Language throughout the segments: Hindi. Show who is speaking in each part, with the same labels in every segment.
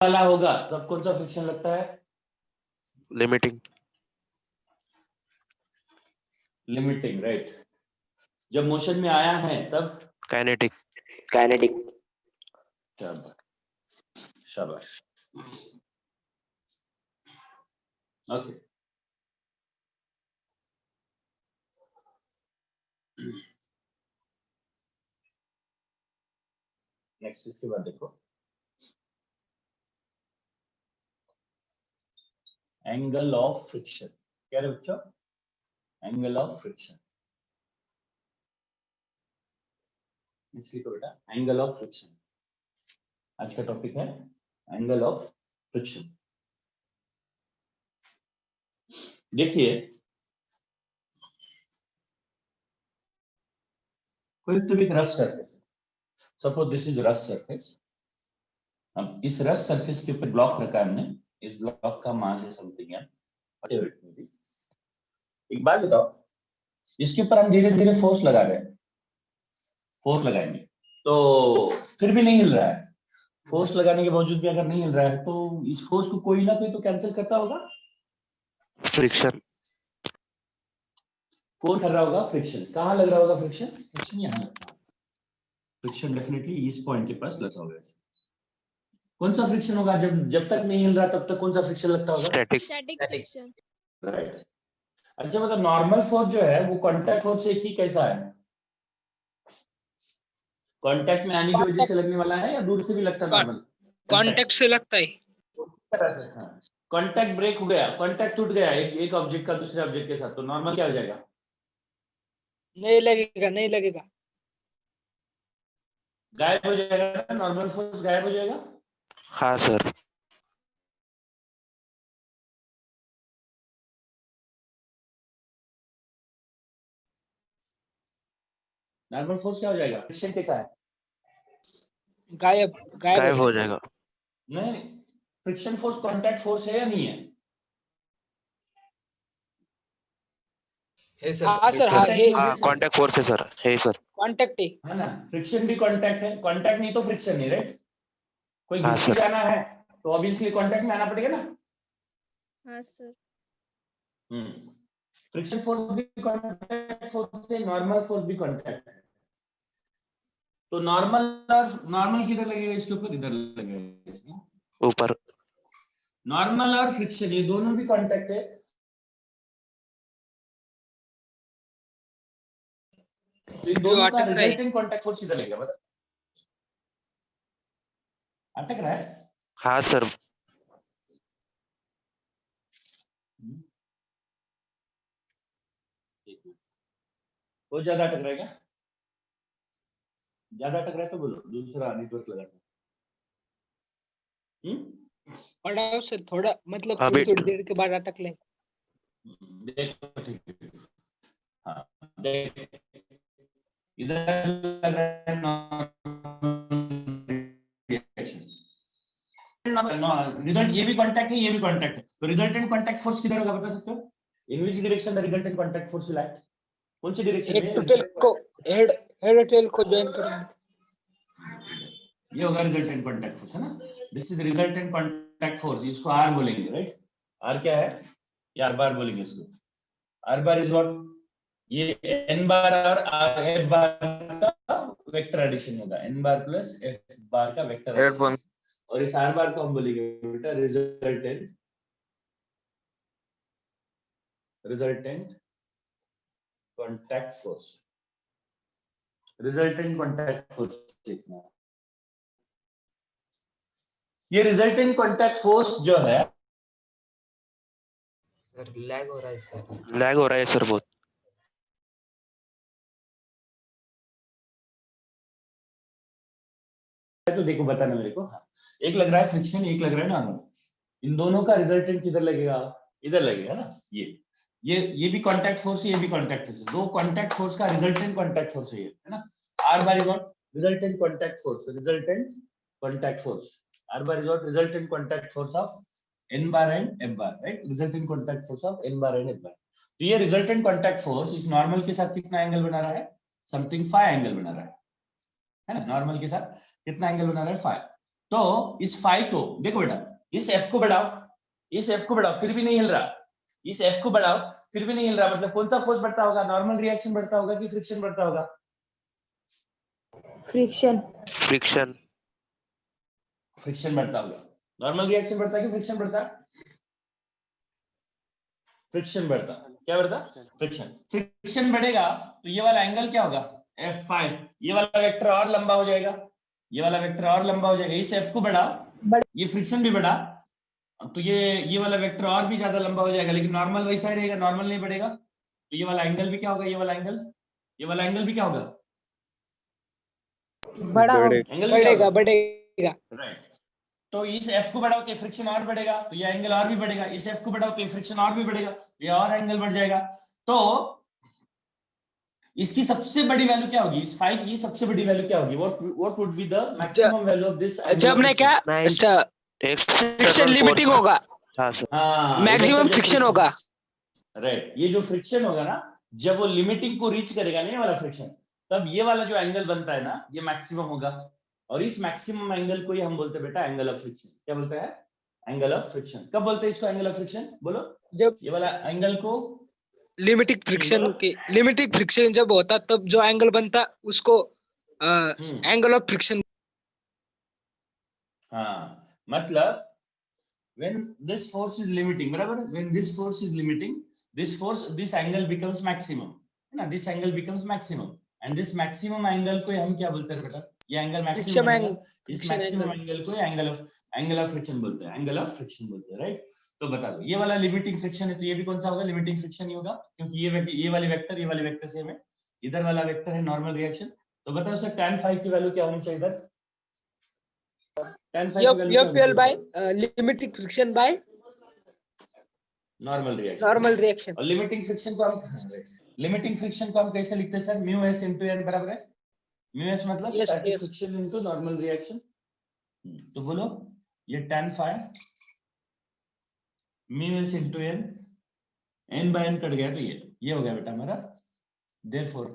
Speaker 1: वाला होगा तब कौन सा फ्रिक्शन लगता है?
Speaker 2: लिमिटिंग।
Speaker 1: Limiting, right. जब मोशन में आया है तब
Speaker 2: काइनेटिक।
Speaker 3: काइनेटिक।
Speaker 1: शाबाश। ओके, नेक्स्ट इसके बाद देखो, एंगल ऑफ फ्रिक्शन। क्या है बच्चों? Angle of friction. लिखो बेटा, एंगल ऑफ फ्रिक्शन। आज का टॉपिक है एंगल ऑफ फ्रिक्शन। देखिए, कोई तो भी rough surface, suppose this is rough surface. अब इस रफ सरफेस के ऊपर ब्लॉक रखा है हमने, इस ब्लॉक का मास है समथिंग है। एक बात बताओ, इसके ऊपर हम धीरे धीरे फोर्स लगा रहे हैं, फोर्स लगाएंगे तो फिर भी नहीं हिल रहा है। फोर्स लगाने के बावजूद भी अगर नहीं हिल रहा है तो इस फोर्स को कोई ना कोई तो कैंसिल करता होगा।
Speaker 2: फ्रिक्शन।
Speaker 1: कौन कर रहा होगा? फ्रिक्शन। कहाँ लग रहा होगा फ्रिक्शन? फ्रिक्शन यहाँ लगता है। फ्रिक्शन डेफिनेटली इस पॉइंट के पास लगा होगा। कौन सा फ्रिक्शन होगा? जब तक नहीं हिल रहा तब तक कौन सा फ्रिक्शन लगता होगा?
Speaker 2: स्टैटिक।
Speaker 4: Static friction.
Speaker 1: राइट। अच्छा, मतलब नॉर्मल फोर्स जो है वो कांटेक्ट फोर्स से ही कैसा है? कांटेक्ट में आने की वजह से लगने वाला है या दूर से भी लगता है? नॉर्मल
Speaker 5: कांटेक्ट से लगता है।
Speaker 1: कांटेक्ट ब्रेक हो गया, कांटेक्ट टूट गया एक ऑब्जेक्ट का दूसरे ऑब्जेक्ट के साथ, तो नॉर्मल क्या हो जाएगा?
Speaker 5: नहीं लगेगा, नहीं लगेगा,
Speaker 1: गायब हो जाएगा। नॉर्मल फोर्स गायब हो जाएगा।
Speaker 2: हाँ सर।
Speaker 1: नॉर्मल फोर्स क्या हो जाएगा? फ्रिक्शन कैसा है?
Speaker 5: गायब
Speaker 2: गायब हो जाएगा।
Speaker 1: नहीं, फ्रिक्शन फोर्स कांटेक्ट फोर्स है या नहीं है?
Speaker 5: हाँ सर, हाँ है,
Speaker 2: हाँ कांटेक्ट फोर्स है सर, है सर।
Speaker 5: कांटेक्ट है।
Speaker 1: है ना, फ्रिक्शन भी कांटेक्ट है। कांटेक्ट नहीं तो फ्रिक्शन नहीं, राइट? कोई
Speaker 2: हाँ
Speaker 1: घिस के
Speaker 2: सर।
Speaker 1: जाना है तो ऑब्वियसली कांटेक्ट में आना पड़ेगा ना।
Speaker 4: हाँ सर।
Speaker 1: फ्रिक्शन फोर्स भी कांटेक्ट फोर्स है, नॉर्मल फोर्स भी कांटेक्ट है। तो नॉर्मल किधर लगेगा? इसके ऊपर इधर लगेगा,
Speaker 2: ऊपर।
Speaker 1: नॉर्मल और फ्रिक्शन ये दोनों भी कांटेक्ट है। तो इन दोनों का रिजल्टेंट कांटेक्ट फोर्स किधर लगेगा बता? अटक रहा है?
Speaker 2: हाँ सर।
Speaker 1: बहुत ज्यादा अटक रहा है क्या? ज्यादा अटक रहा है तो बोलो, दूसरा नेटवर्क लगा दो।
Speaker 5: पढ़ाओ सर थोड़ा, मतलब
Speaker 2: अभी
Speaker 5: थोड़ी देर के बाद अटक ले।
Speaker 1: देखो ठीक है। हाँ देख, इधर लग रहा है रिजल्ट, ये भी कांटेक्ट है, ये भी कांटेक्ट है, तो रिजल्टेंट कांटेक्ट फोर्स किधर होगा बता सकते हो? In which direction the resultant contact force will act? कौन सी डायरेक्शन
Speaker 5: हेड टू
Speaker 1: में?
Speaker 5: टेल को, हेड टेल को ज्वाइन करेंगे।
Speaker 1: ये होगा रिजल्टेंट कांटेक्ट फोर्स, है ना? This is resultant contact force, इसको आर बोलेंगे, राइट? आर क्या है? ये आर बार बोलेंगे इसको। R bar is what? ये एन बार और एफ बार का वेक्टर एडिशन होगा, N bar plus F bar का वेक्टर एडिशन। और इस आर बार को हम बोलेंगे बेटा resultant contact force. Resultant contact force देखना, ये रिजल्टेंट कांटेक्ट फोर्स जो है
Speaker 3: सर लैग हो रहा है सर।
Speaker 2: लैग हो रहा है सर बहुत।
Speaker 1: तो देखो बताना मेरे को। एक लग रहा है फ्रिक्शन, एक लग रहा है नॉर्मल। इन दोनों का रिजल्टेंट किधर लगेगा? इधर लगेगा ना। ये भी कांटेक्ट फोर्स है, ये भी कांटेक्ट फोर्स है। दो कांटेक्ट फोर्स का रिजल्टेंट कांटेक्ट फोर्स है ना। R bar is what? Resultant contact force. Resultant contact force R bar is what? Resultant contact force of N bar and F bar, right? Resultant contact force of N bar and F bar. तो ये रिजल्टेंट कांटेक्ट फोर्स इस नॉर्मल के साथ कितना एंगल बना रहा है? समथिंग 5 एंगल बना रहा है ना? नॉर्मल के साथ कितना एंगल बना रहा है? 5। तो इस फाई को देखो बेटा, इस एफ को बढ़ाओ, इस एफ को बढ़ाओ, फिर भी नहीं हिल रहा, इस एफ को बढ़ाओ फिर भी नहीं हिल रहा, मतलब कौन सा फोर्स बढ़ता होगा? नॉर्मल रिएक्शन बढ़ता होगा कि फ्रिक्शन बढ़ता होगा?
Speaker 4: फ्रिक्शन।
Speaker 2: फ्रिक्शन।
Speaker 1: फ्रिक्शन बढ़ता होगा। नॉर्मल रिएक्शन बढ़ता है कि फ्रिक्शन बढ़ता है? फ्रिक्शन बढ़ता। क्या बढ़ता? फ्रिक्शन। फ्रिक्शन बढ़ेगा तो ये वाला एंगल क्या होगा? F5। ये वाला वेक्टर और लंबा हो जाएगा, ये वाला वेक्टर और लंबा हो जाएगा। इस F को बढ़ा, ये फ्रिक्शन भी बढ़ा, तो ये वाला वेक्टर और भी ज्यादा लंबा हो जाएगा, लेकिन नॉर्मल वैसा ही रहेगा, नॉर्मल नहीं बढ़ेगा। तो ये वाला एंगल भी क्या होगा? ये वाला एंगल, ये वाला एंगल भी क्या होगा?
Speaker 5: बड़ा
Speaker 1: एंगल भी क्या
Speaker 5: बढ़ेगा
Speaker 1: होगा?
Speaker 5: बढ़ेगा।
Speaker 1: राइट। तो इस F को बढ़ाओ तो फ्रिक्शन और बढ़ेगा, तो ये एंगल और भी बढ़ेगा। इस F को बढ़ाओ तो फ्रिक्शन और भी बढ़ेगा, ये और एंगल बढ़ जाएगा। तो इसकी सबसे बड़ी वैल्यू क्या होगी? इस फाई की सबसे बड़ी वैल्यू क्या होगी? What would be the maximum value of this angle?
Speaker 5: जब ने क्या फ्रिक्शन लिमिटिंग होगा,
Speaker 2: हाँ सर।
Speaker 5: मैक्सिमम फ्रिक्शन होगा।
Speaker 1: राइट। ये जो फ्रिक्शन होगा ना, जब वो लिमिटिंग को रीच करेगा ना, ये वाला फ्रिक्शन, तब ये वाला जो एंगल बनता है ना, ये मैक्सिमम होगा। और इस मैक्सिमम एंगल को ही हम बोलते हैं बेटा एंगल ऑफ फ्रिक्शन। क्या बोलते हैं? Angle of friction. कब बोलते हैं इसको एंगल ऑफ फ्रिक्शन? बोलो।
Speaker 5: जब
Speaker 1: ये वाला एंगल को
Speaker 5: लिमिटिंग फ्रिक्शन जब होता तब जो एंगल बनता उसको एंगल ऑफ फ्रिक्शन।
Speaker 1: हाँ, मतलब when this force is limiting, बराबर, when this force is limiting, this angle becomes maximum, है ना? This angle becomes maximum, and this maximum angle को हम क्या बोलते हैं बेटा? ये एंगल मैक्सिमम बनेगा, इस मैक्सिमम एंगल को एंगल ऑफ फ्रिक्शन बोलते हैं, एंगल ऑफ फ्रिक्शन बोलते हैं, राइट? तो बता दो, ये वाला लिमिटिंग फ्रिक्शन है, तो ये भी कौन सा होगा? लिमिटिंग फ्रिक्शन ही होगा, क्योंकि ये वाले वेक्टर सेम है, इधर वाला वेक्टर है नॉर्मल रिएक्शन। तो बताओ सर tan phi की वैल्यू क्या होनी चाहिए इधर? tan phi की वैल्यू क्या होनी
Speaker 5: एल बाय
Speaker 1: चाहिए?
Speaker 5: Limiting friction by
Speaker 1: normal reaction. और लिमिटिंग फ्रिक्शन को हम कैसे लिखते हैं sir? Mu S into N बराबर है, म्यू एस मतलब static friction into normal reaction. तो बोलो, ये tan phi mu S into N, N by N cut गया तो ये हो गया बेटा हमारा। Therefore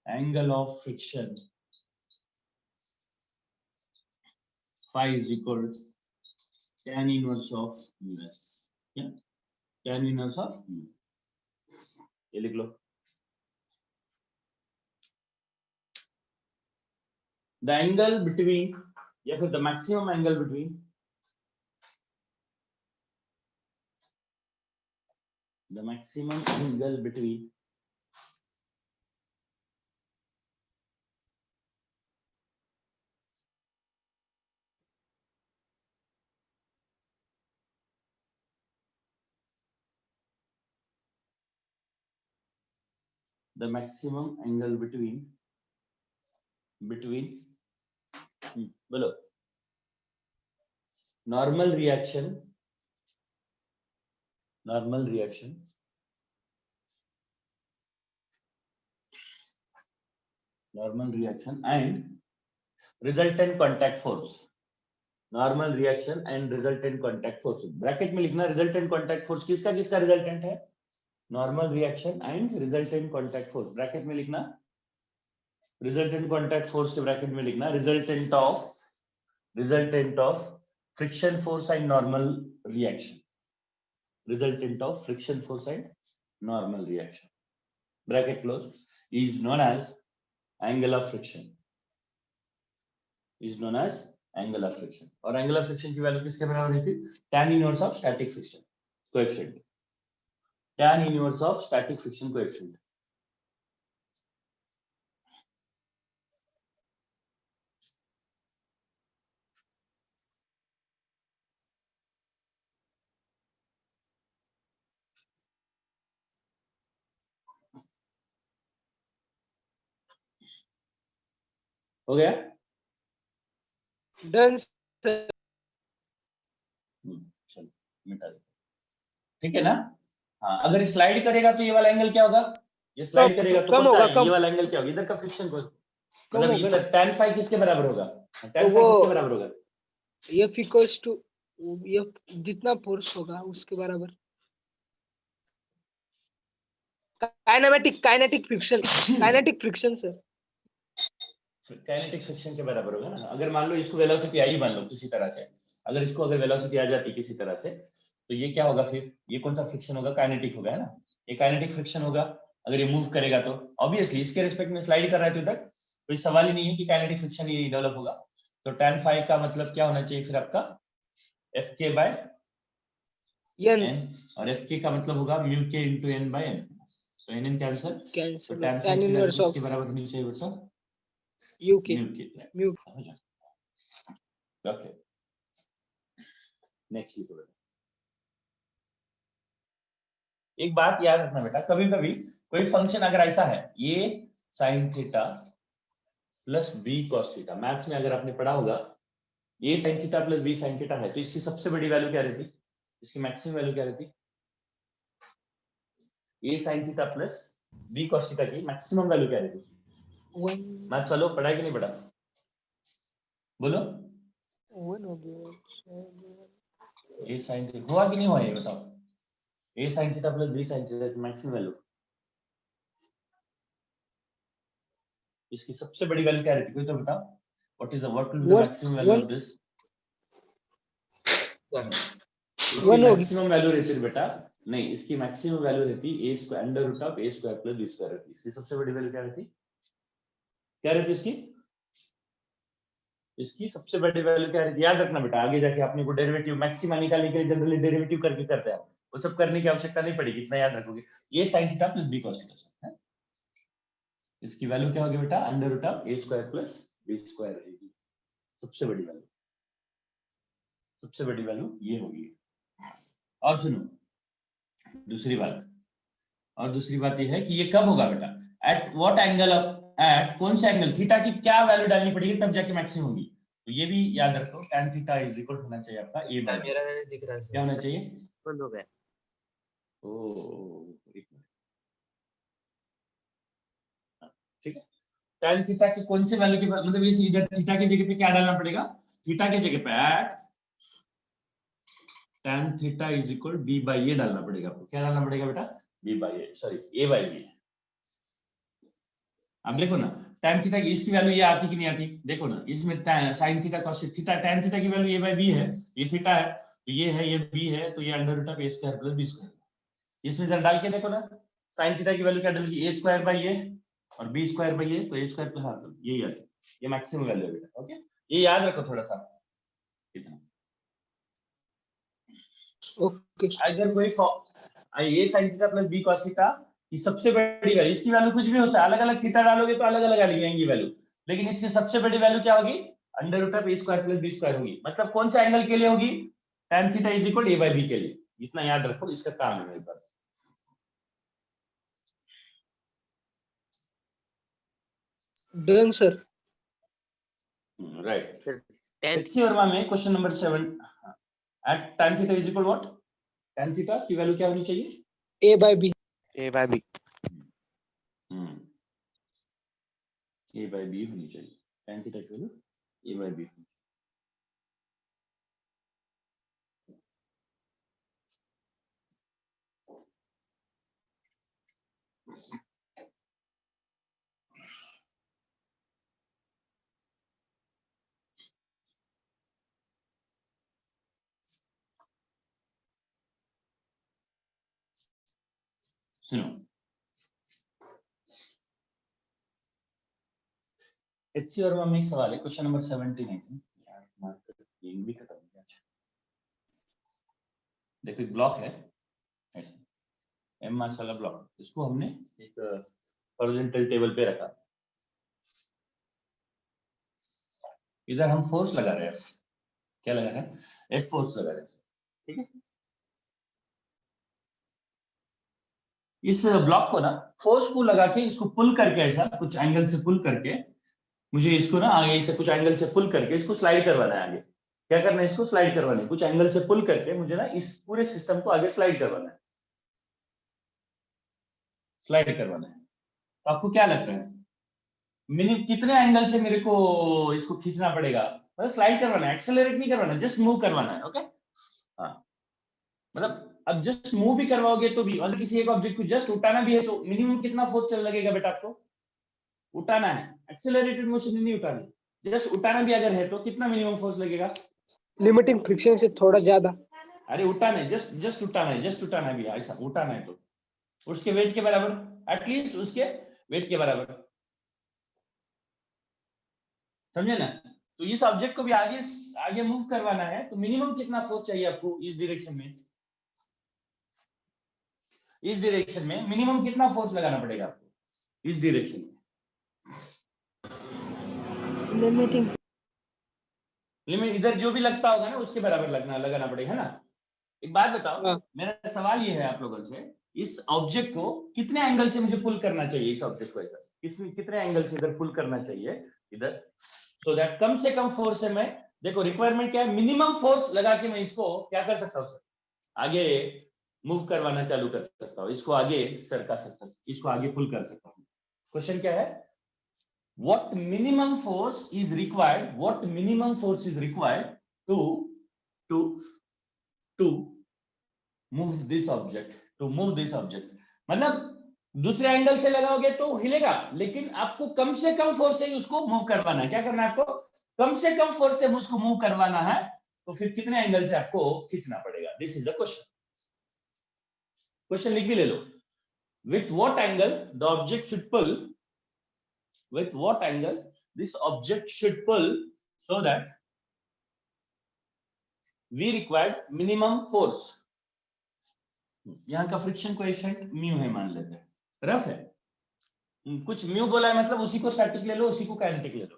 Speaker 1: angle of friction phi is equal to tan inverse of mu s। क्या? tan inverse of mu। ये लिख लो। The angle between, या फिर the maximum angle between, the maximum angle between the maximum angle between बोलो, normal reaction and resultant contact force, normal reaction and resultant contact force. Bracket में लिखना रिजल्टेंट कॉन्टैक्ट फोर्स किसका रिजल्टेंट है? Normal reaction and resultant contact force. Bracket में लिखना रिजल्टेंट कॉन्टैक्ट फोर्स के ब्रैकेट में लिखना resultant of friction force and normal reaction, resultant of friction force and normal reaction, bracket close, is known as angle of friction, is known as angle of friction. और एंगल ऑफ फ्रिक्शन की वैल्यू किसके बराबर होती थी? tan inverse of static friction coefficient, tan inverse of static friction coefficient. हो गया?
Speaker 5: डन।
Speaker 1: चलो मिटा दो, ठीक है ना? हाँ, अगर स्लाइड करेगा तो ये वाला एंगल क्या होगा? ये स्लाइड करेगा तो
Speaker 5: कम
Speaker 1: कौन सा
Speaker 5: होगा,
Speaker 1: ये वाला एंगल क्या होगा? इधर का फ्रिक्शन को, मतलब
Speaker 5: होगा
Speaker 1: इधर tan phi किसके बराबर होगा? tan
Speaker 5: तो
Speaker 1: phi किसके बराबर होगा?
Speaker 5: F इक्वल्स टू F जितना फोर्स होगा उसके बराबर। Kinetic friction sir.
Speaker 1: Kinetic friction के बराबर होगा ना। अगर मान लो इसको वेलोसिटी आई मान लो किसी तरह से, अगर इसको अगर वेलोसिटी आ जाती किसी तरह से, तो ये क्या होगा फिर, ये कौन सा फ्रिक्शन होगा, काइनेटिक होगा, है ना। ये काइनेटिक फ्रिक्शन होगा अगर ये मूव करेगा तो। ऑब्वियसली इसके रिस्पेक्ट में स्लाइड कर रहा है तो तक कोई सवाल ही नहीं है कि काइनेटिक फ्रिक्शन ये डेवलप होगा। तो tan phi का मतलब क्या होना चाहिए फिर आपका, Fk by
Speaker 5: n
Speaker 1: n, और Fk का मतलब होगा mu k into n by n। तो n कैंसिल, तो
Speaker 5: कैंसिल
Speaker 1: tan phi
Speaker 5: tan
Speaker 1: की वैल्यू
Speaker 5: इनवर्स ऑफ
Speaker 1: किसके बराबर होनी चाहिए बेटा,
Speaker 5: uk
Speaker 1: mu k।
Speaker 5: mu
Speaker 1: okay, next लिखो बेटा। एक बात याद रखना बेटा, कभी कभी कोई फंक्शन अगर ऐसा है, ये sin theta plus b cos theta, maths में अगर आपने पढ़ा होगा, ये sin theta plus b sin theta है, तो इसकी सबसे बड़ी वैल्यू क्या रहती, इसकी मैक्सिमम वैल्यू क्या रहती, ये sin theta plus b cos theta की मैक्सिमम वैल्यू क्या रहती,
Speaker 5: 1
Speaker 1: मैथ्स वालों पढ़ा है कि नहीं पढ़ा, बोलो।
Speaker 5: 1 हो गया।
Speaker 1: ये sin थीटा हुआ कि नहीं हुआ, ये बताओ। a sin theta plus b sin theta की मैक्सिमम वैल्यू, इसकी सबसे बड़ी वैल्यू क्या रहती, कोई तो बताओ। What will be the maximum value of this, इसकी
Speaker 5: 1 होगी।
Speaker 1: मैक्सिमम वैल्यू रहती है बेटा, नहीं इसकी मैक्सिमम वैल्यू रहती a square under root of a square plus b square रहती। इसकी सबसे बड़ी वैल्यू क्या रहती, क्या रहती इसकी, इसकी सबसे बड़ी वैल्यू क्या रहती, याद रखना बेटा, आगे जाके आपने को डेरिवेटिव मैक्सिमा निकालने के लिए जनरली डेरिवेटिव करके करते हैं, वो सब करने की आवश्यकता नहीं पड़ेगी, इतना याद रखोगे। ये sin theta plus b cos theta है, इसकी वैल्यू क्या होगी बेटा, under root of a square plus b square रहेगी। सबसे बड़ी वैल्यू, सबसे बड़ी वैल्यू ये होगी। और सुनो दूसरी बात, और दूसरी बात ये है कि ये कब होगा बेटा, at what angle of, at कौन सा एंगल, थीटा की क्या वैल्यू डालनी पड़ेगी तब जाके मैक्सिमम होगी। तो ये भी याद रखो, tan थीटा इज इक्वल होना चाहिए आपका a बाय,
Speaker 3: मेरा नहीं दिख रहा
Speaker 1: क्या
Speaker 3: सर।
Speaker 1: होना चाहिए,
Speaker 3: बंद हो गया।
Speaker 1: ओ एक मिनट, ठीक है। tan थीटा की कौन सी वैल्यू की, मतलब इस इधर थीटा की जगह पे क्या डालना पड़ेगा, थीटा की जगह पे at tan theta is equal b by a डालना पड़ेगा आपको। क्या डालना पड़ेगा बेटा, b by a, sorry a by b। अब देखो ना tan थीटा की इसकी वैल्यू ये आती कि नहीं आती, देखो ना इसमें sin theta cos theta, tan theta की वैल्यू a बाय b है, ये थीटा है, तो ये है, ये b है, तो ये under root of a square plus b square. इसमें जरा डाल के देखो ना, sin थीटा की वैल्यू क्या डालेगी, a स्क्वायर बाय a और b स्क्वायर बाय a, तो a स्क्वायर प्लस, हाँ यही आती, ये मैक्सिमम वैल्यू है बेटा। ओके, ये याद रखो थोड़ा सा इतना।
Speaker 5: ओके
Speaker 1: अगर कोई ये sin theta plus b cos theta की सबसे बड़ी वैल्यू, इसकी वैल्यू कुछ भी हो सकता है, अलग अलग थीटा डालोगे तो अलग अलग आएंगी वैल्यू, लेकिन इसकी सबसे बड़ी वैल्यू क्या होगी, under root of a square plus b square होगी। मतलब कौन सा एंगल के लिए होगी, tan theta is equal a by b के लिए। इतना याद रखो, इसका काम है मेरे पास।
Speaker 5: Done sir.
Speaker 1: Right,
Speaker 3: sir 10
Speaker 1: HC Verma में question number 7, at tan theta is equal what, tan theta की वैल्यू क्या होनी चाहिए,
Speaker 5: a by b
Speaker 2: A by B।
Speaker 1: a by b होनी चाहिए, tan थीटा की वैल्यू a बाय b। सुनो, एचसी वर्मा में एक सवाल है, क्वेश्चन नंबर 17 है यार, मार्कर ये भी खत्म हो गया। देखो एक ब्लॉक है ऐसे एम मास वाला ब्लॉक, इसको हमने एक हॉरिजॉन्टल टेबल पे रखा, इधर हम फोर्स लगा रहे हैं, क्या लगा रहे हैं, एफ फोर्स लगा रहे हैं, ठीक है। इस ब्लॉक को ना फोर्स को लगा के इसको पुल करके, ऐसा कुछ एंगल से पुल करके, मुझे इसको ना आगे से कुछ एंगल से पुल करके इसको स्लाइड करवाना है। आगे क्या करना है, इसको स्लाइड करवाना है, कुछ एंगल से पुल करके मुझे ना इस पूरे सिस्टम को आगे स्लाइड करवाना है, स्लाइड करवाना है। तो आपको क्या लगता है मिनिमम कितने एंगल से मेरे को इसको खींचना पड़ेगा, मतलब स्लाइड करवाना है, एक्सेलरेट नहीं करवाना, जस्ट मूव करवाना है। ओके, हाँ मतलब अब जस्ट मूव भी करवाओगे तो भी, और किसी एक ऑब्जेक्ट को जस्ट उठाना भी है तो मिनिमम कितना फोर्स चल लगेगा बेटा आपको, उठाना है, एक्सेलरेटेड मोशन नहीं उठाना, जस्ट उठाना भी अगर है तो कितना मिनिमम फोर्स लगेगा?
Speaker 5: लिमिटिंग फ्रिक्शन से थोड़ा ज्यादा।
Speaker 1: अरे उठाना है, जस्ट उठाना है, जस्ट उठाना भी है, ऐसा उठाना है तो उसके वेट के बराबर, एटलीस्ट उसके वेट के बराबर, समझे ना? तो इस ऑब्जेक्ट को भी आगे आगे मूव करवाना है तो मिनिमम कितना फोर्स चाहिए आपको इस डायरेक्शन में? इस डायरेक्शन में मिनिमम कितना फोर्स लगाना पड़ेगा आपको इस डायरेक्शन में?
Speaker 4: लिमिटिंग
Speaker 1: लिमिट इधर जो भी लगता होगा ना उसके बराबर लगाना पड़ेगा, है ना? एक बात बताओ,
Speaker 5: हाँ।
Speaker 1: मेरा सवाल ये है आप लोगों से, इस ऑब्जेक्ट को कितने एंगल से मुझे पुल करना चाहिए? इस ऑब्जेक्ट को इधर कितने एंगल से इधर पुल करना चाहिए इधर, सो दैट कम से कम फोर्स से मैं, देखो रिक्वायरमेंट क्या है, मिनिमम फोर्स लगा के मैं इसको क्या कर सकता हूँ सर, आगे मूव करवाना चालू कर सकता हूँ, इसको आगे सरका सकता हूँ, इसको आगे पुल कर सकता हूँ। क्वेश्चन क्या है? what minimum force is required to to to move this object, मतलब दूसरे एंगल से लगाओगे तो हिलेगा, लेकिन आपको कम से कम फोर्स से उसको मूव करवाना है। क्या करना है आपको? कम से कम फोर्स से उसको मूव करवाना है, तो फिर कितने एंगल से आपको खींचना पड़ेगा? दिस इज द क्वेश्चन लिख भी ले लो। With what angle the object should pull, with what angle this object should pull so that we required minimum force। यहां का फ्रिक्शन कोएफिशिएंट म्यू है, मान लेते हैं, रफ है, कुछ म्यू बोला है मतलब उसी को स्टैटिक ले लो, उसी को काइनेटिक ले लो।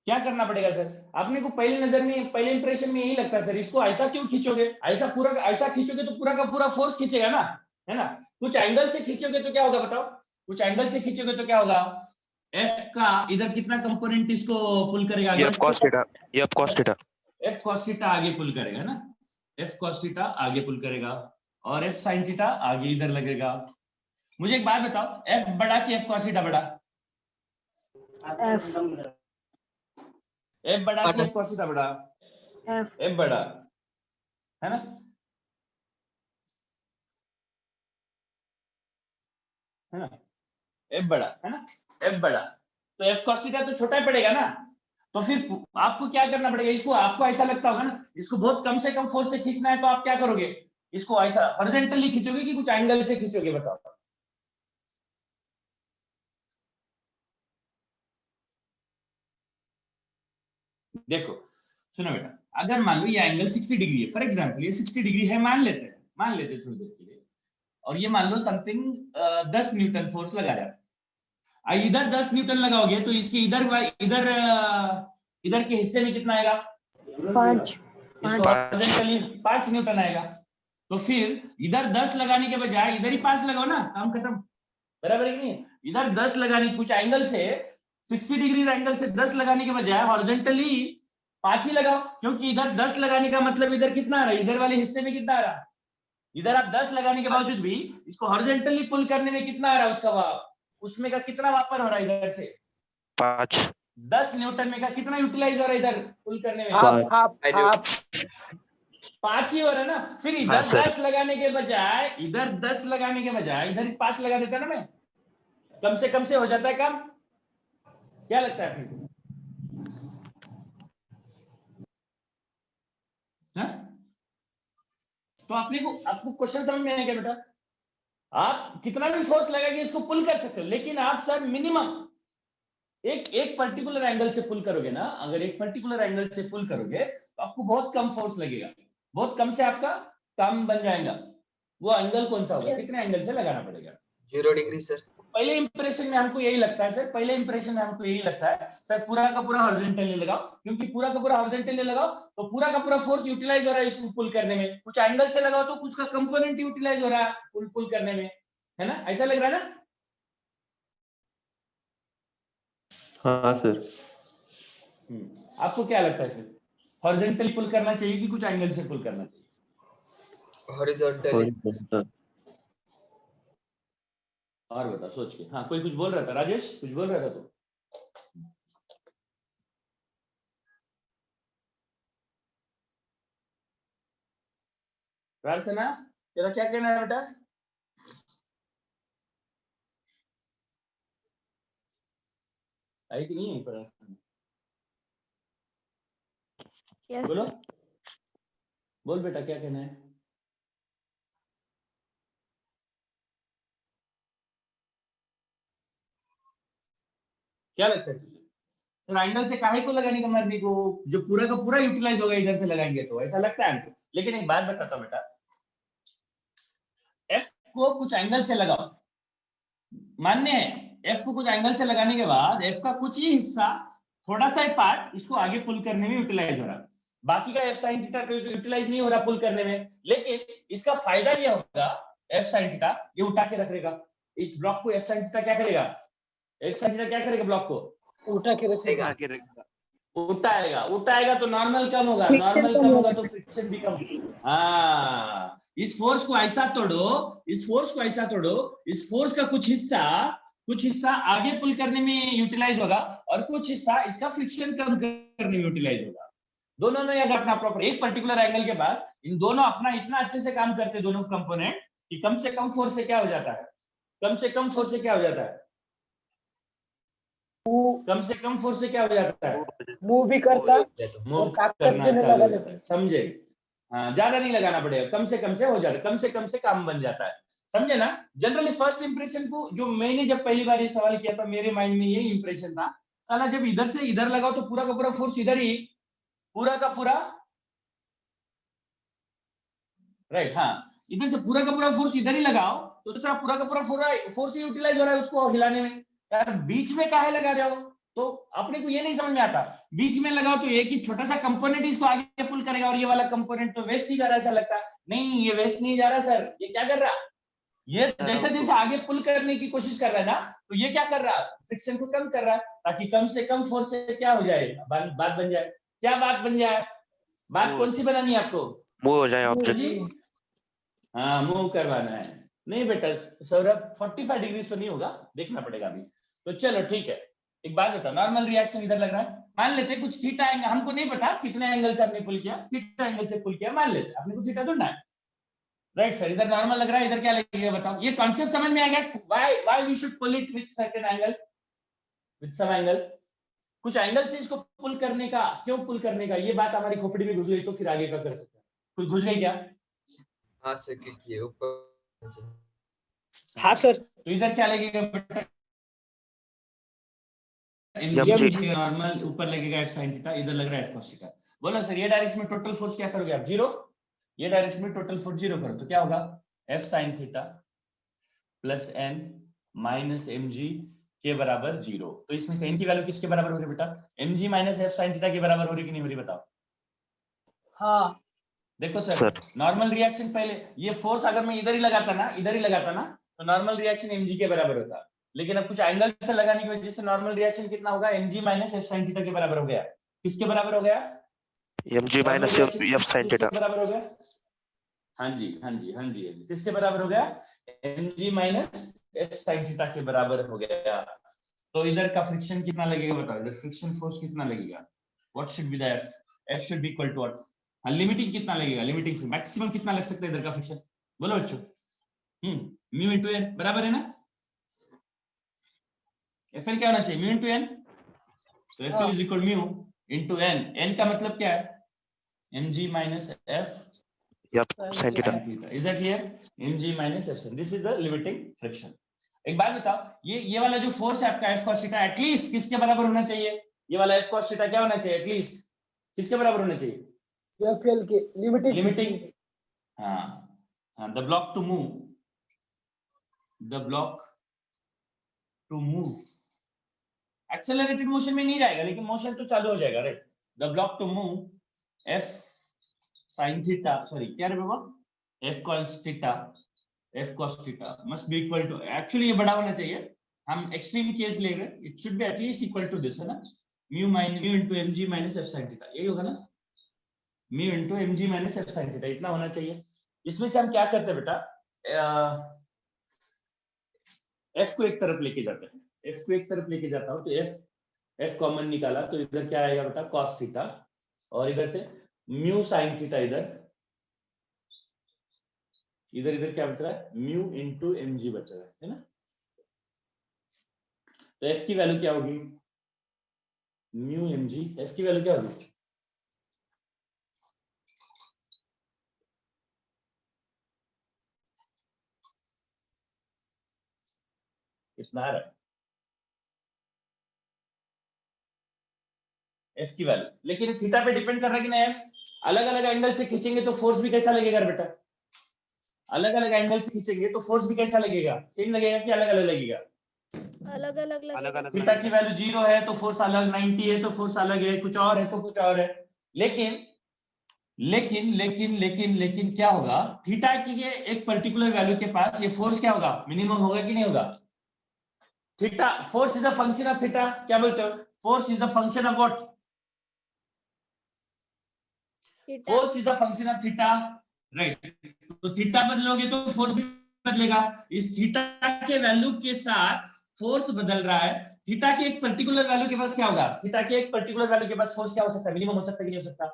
Speaker 1: क्या करना पड़ेगा सर? आपने को पहले नजर में, पहले इंप्रेशन में यही लगता है सर, इसको ऐसा क्यों खींचोगे, ऐसा खींचोगे तो पूरा का पूरा फोर्स खींचेगा ना, है ना? कुछ एंगल से खींचोगे तो क्या होगा बताओ? कुछ एंगल से खींचोगे तो क्या होगा? एफ का इधर कितना कंपोनेंट इसको पुल करेगा?
Speaker 2: F cos theta, F cos theta,
Speaker 1: F cos theta आगे पुल करेगा ना, एफ cos थीटा आगे पुल करेगा, और एफ sin थीटा आगे इधर लगेगा। मुझे एक बात बताओ, एफ बड़ा कि एफ cos थीटा बड़ा?
Speaker 4: एफ
Speaker 1: एफ बड़ा कि एफ cos थीटा बड़ा?
Speaker 4: एफ
Speaker 1: एफ बड़ा, है ना? है ना? एफ बड़ा है ना, एफ बड़ा, तो एफ cos थीटा तो छोटा ही पड़ेगा ना। तो फिर आपको क्या करना पड़ेगा? इसको, आपको ऐसा लगता होगा ना इसको बहुत कम से कम फोर्स से खींचना है, तो आप क्या करोगे? इसको ऐसा हॉरिजॉन्टली खींचोगे कि कुछ एंगल से खींचोगे? बताओ। देखो सुनो बेटा, अगर मान लो ये एंगल 60 डिग्री है, फॉर एग्जांपल ये 60 डिग्री है, मान लेते हैं थोड़ी देर के लिए, और ये मान लो समथिंग 10 न्यूटन फोर्स लगा रहा है, इधर 10 न्यूटन लगाओगे तो इसके इधर इधर के हिस्से में कितना आएगा?
Speaker 4: 5
Speaker 1: इसको हॉरिजॉन्टली 5 न्यूटन आएगा। तो फिर इधर 10 लगाने के बजाय इधर ही 5 लगाओ ना, काम खत्म, बराबर है कि नहीं? इधर 10 लगाने, कुछ एंगल से 60 डिग्री एंगल से 10 लगाने के बजाय हॉरिजॉन्टली 5 ही लगाओ, क्योंकि इधर 10 लगाने का मतलब इधर कितना आ रहा है, इधर वाले हिस्से में कितना आ रहा है? इधर आप 10 लगाने के बावजूद भी इसको हॉरिजॉन्टली पुल करने में कितना आ रहा है उसका उसमें का कितना वापर हो रहा है इधर से?
Speaker 2: 5,
Speaker 1: 10 न्यूटन में का कितना यूटिलाइज हो रहा है इधर पुल करने में?
Speaker 5: आप
Speaker 1: 5 ही हो रहा है ना। फिर
Speaker 2: हाँ
Speaker 1: इधर
Speaker 2: सर।
Speaker 1: 10 लगाने के बजाय, इधर 10 लगाने के बजाय इधर 5 लगा देता ना मैं, कम से हो जाता है काम। क्या लगता है आपको? हाँ? तो आपको क्वेश्चन समझ में आया क्या बेटा? आप कितना भी फोर्स लगा के इसको पुल कर सकते हो, लेकिन आप सर मिनिमम एक पर्टिकुलर एंगल से पुल करोगे ना, अगर एक पर्टिकुलर एंगल से पुल करोगे तो आपको बहुत कम फोर्स लगेगा, बहुत कम से आपका काम बन जाएगा। वो एंगल कौन सा होगा? कितने एंगल से लगाना पड़ेगा?
Speaker 3: 0 डिग्री सर।
Speaker 1: पहले इंप्रेशन में हमको यही लगता है सर, सर पूरा का पूरा हॉरिजॉन्टली लगाओ, क्योंकि पूरा का पूरा हॉरिजॉन्टली लगाओ तो पूरा का पूरा फोर्स यूटिलाइज हो रहा है इसको पुल करने में, कुछ एंगल से लगाओ तो कुछ का कंपोनेंट यूटिलाइज हो रहा है पुल करने में, है ना? ऐसा लग रहा है ना?
Speaker 6: हाँ सर।
Speaker 1: आपको क्या लगता है फिर, हॉरिजॉन्टली पुल करना चाहिए कि कुछ एंगल से पुल करना चाहिए?
Speaker 3: हॉरिजॉन्टली।
Speaker 6: हॉरिजॉन्टल।
Speaker 1: और बता सोच के। हाँ कोई कुछ बोल रहा था, राजेश कुछ बोल रहा था तो? प्रार्थना तेरा क्या कहना है बेटा? आई कि नहीं आई पर
Speaker 4: Yes.
Speaker 1: बोलो बोल बेटा क्या कहना है क्या लगता है तुझे ट्राइंगल से काहे को लगाने का मर्जी को जो पूरा का पूरा यूटिलाइज होगा इधर से लगाएंगे तो ऐसा लगता है हमको लेकिन एक बात बताता हूँ बेटा एफ को कुछ एंगल से लगाओ मान्य है एफ को कुछ एंगल से लगाने के बाद एफ का कुछ ही हिस्सा थोड़ा सा पार्ट इसको आगे पुल करने में यूटिलाइज हो रहा बाकी का एफ साइन थीटा यूटिलाइज नहीं हो रहा पुल करने में लेकिन इसका फायदा यह होगा एफ साइन थीटा ये उठा के रख देगा इस ब्लॉक को एफ साइन थीटा क्या करेगा एफ साइन थीटा क्या करेगा ब्लॉक को
Speaker 5: उठा के रखेगा।
Speaker 2: आगे रखेगा।
Speaker 1: उठाएगा तो नॉर्मल कम होगा नॉर्मल कम होगा तो फ्रिक्शन भी कम हाँ इस फोर्स को ऐसा तोड़ो इस फोर्स का कुछ हिस्सा आगे पुल करने में यूटिलाइज होगा और कुछ हिस्सा इसका फ्रिक्शन कम करने में यूटिलाइज होगा दोनों ने अगर अपना प्रॉपर एक पर्टिकुलर एंगल के बाद इन दोनों अपना इतना अच्छे से काम करते दोनों कंपोनेंट कि कम से कम फोर्स से क्या हो जाता है कम से कम फोर्स से क्या हो जाता है
Speaker 5: मूव भी करता
Speaker 1: मूव करना चालू हो जाता है समझे हाँ ज्यादा नहीं लगाना पड़ेगा कम से कम से हो जाता है कम से काम बन जाता है समझे ना जनरली फर्स्ट इंप्रेशन को जो मैंने जब पहली बार ये सवाल किया था मेरे माइंड में ये इंप्रेशन था साला जब इधर से इधर लगाओ तो पूरा का पूरा फोर्स इधर ही पूरा का पूरा राइट हाँ इधर से पूरा का पूरा फोर्स इधर ही लगाओ तो दूसरा पूरा का पूरा फोर्स ही यूटिलाइज हो रहा है उसको हिलाने में यार बीच में काहे लगा रहे हो तो अपने को ये नहीं समझ में आता बीच में लगाओ तो एक ही छोटा सा कंपोनेंट इसको आगे पुल करेगा और ये वाला कंपोनेंट तो वेस्ट ही जा रहा है ऐसा लगता है नहीं ये वेस्ट नहीं जा रहा सर ये क्या कर रहा ये जैसे जैसे आगे पुल करने की कोशिश कर रहा है ना तो ये क्या कर रहा है फ्रिक्शन को कम कर रहा है ताकि कम से कम फोर्स से क्या हो जाए बात बन जाए क्या बात बन जाए बात कौन सी बनानी है आपको
Speaker 2: मूव हो जाए ऑब्जेक्ट
Speaker 1: हाँ मूव करवाना है नहीं बेटा सौरभ 45 डिग्री तो नहीं होगा देखना पड़ेगा अभी तो चलो ठीक है एक बात बता नॉर्मल रिएक्शन इधर लग रहा है मान लेते कुछ थीटा एंगल हमको नहीं पता कितने एंगल से आपने पुल किया थीटा एंगल से पुल किया मान लेते आपने कुछ थीटा ढूंढना है राइट सर इधर नॉर्मल लग रहा है इधर क्या लगेगा बताओ ये कॉन्सेप्ट समझ में आ गया why we should pull it with certain angle with some angle कुछ एंगल से इसको पुल करने का क्यों पुल करने का ये बात हमारी खोपड़ी में घुस गई तो फिर आगे का कर सकते हैं कुछ घुस गई क्या
Speaker 3: हाँ सर क्योंकि ये ऊपर
Speaker 5: हाँ सर
Speaker 1: तो इधर क्या लगेगा बेटा
Speaker 2: mg
Speaker 1: नॉर्मल ऊपर लगेगा एफ साइन थीटा इधर लग रहा है एफ कॉस थीटा बोलो सर ये डायरेक्शन में टोटल फोर्स क्या करोगे आप जीरो ये डायरेक्शन में टोटल फोर्स जीरो करो तो क्या होगा F sine theta plus N minus M G के बराबर जीरो तो इसमें से एन की वैल्यू किसके बराबर हो रही है बेटा M G minus F sine theta के बराबर हो रही कि नहीं हो रही बताओ
Speaker 5: हाँ
Speaker 1: देखो सर नॉर्मल रिएक्शन पहले ये फोर्स अगर मैं इधर ही लगाता ना तो नॉर्मल रिएक्शन एम जी के बराबर होता लेकिन अब कुछ एंगल से लगाने की वजह से नॉर्मल रिएक्शन कितना होगा mg minus F sine theta के बराबर हो गया किसके बराबर हो गया
Speaker 2: mg minus f sin theta
Speaker 1: बराबर हो गया हाँ जी किसके बराबर हो गया mg minus F sine theta के बराबर हो गया तो इधर का फ्रिक्शन कितना लगेगा बताओ इधर फ्रिक्शन फोर्स कितना लगेगा what should be the f should be equal to what हाँ लिमिटिंग कितना लगेगा लिमिटिंग मैक्सिमम कितना लग सकता है इधर का फ्रिक्शन बोलो बच्चों म्यू इनटू n बराबर है ना एफएल क्या होना चाहिए म्यू इनटू एन तो FL is equal mu into N N का मतलब क्या है mg minus F
Speaker 2: sin theta
Speaker 1: is that clear mg minus F this is the limiting friction एक बात बताओ ये वाला जो फोर्स है आपका एफ cos थीटा एटलीस्ट किसके बराबर होना चाहिए ये वाला एफ cos थीटा क्या होना चाहिए एटलीस्ट किसके बराबर होना चाहिए
Speaker 5: एफएल के
Speaker 1: लिमिटिंग हाँ the block to move accelerated motion में नहीं जाएगा लेकिन मोशन तो चालू हो जाएगा right the block to move F sine theta sorry क्या रे बाबा F cos theta must be equal to actually ये बड़ा होना चाहिए हम एक्सट्रीम केस ले रहे it should be at least equal to this है ना mu into mg minus F sine theta यही होगा ना mu into mg minus F sine theta इतना होना चाहिए इसमें से हम क्या करते हैं बेटा f को एक तरफ लेके जाते हैं f को एक तरफ लेके जाता हूं तो f कॉमन निकाला तो इधर क्या आएगा बेटा cos थीटा और इधर से म्यू sin थीटा इधर क्या बच रहा है म्यू इनटू mg बच रहा है ना तो f की वैल्यू क्या होगी म्यू एम जी, एफ की वैल्यू क्या होगी? कितना आ रहा है एफ की वैल्यू? लेकिन थीटा पे डिपेंड कर रहा है कि नहीं एफ? अलग अलग एंगल से खींचेंगे तो फोर्स भी कैसा लगेगा बेटा? अलग अलग एंगल से खींचेंगे तो फोर्स भी कैसा लगेगा? सेम लगेगा कि अलग अलग लगेगा?
Speaker 7: अलग अलग लगेगा।
Speaker 1: थीटा की वैल्यू 0 है तो फोर्स अलग, 90 है तो फोर्स अलग है, कुछ और है तो कुछ और है। लेकिन लेकिन लेकिन लेकिन लेकिन क्या होगा? थीटा की ये एक पर्टिकुलर वैल्यू के पास ये फोर्स क्या होगा? मिनिमम होगा कि नहीं होगा? Theta, force is the function of theta, क्या बोलते हो? Force is the function of what?
Speaker 7: Theta.
Speaker 1: Force is the function of theta, right? तो थीटा बदलोगे तो फोर्स भी बदलेगा। इस थीटा के वैल्यू के साथ फोर्स बदल रहा है। थीटा के एक पर्टिकुलर वैल्यू के पास क्या होगा? थीटा के एक पर्टिकुलर वैल्यू के पास फोर्स क्या हो सकता है? मिनिमम हो सकता है कि नहीं हो सकता?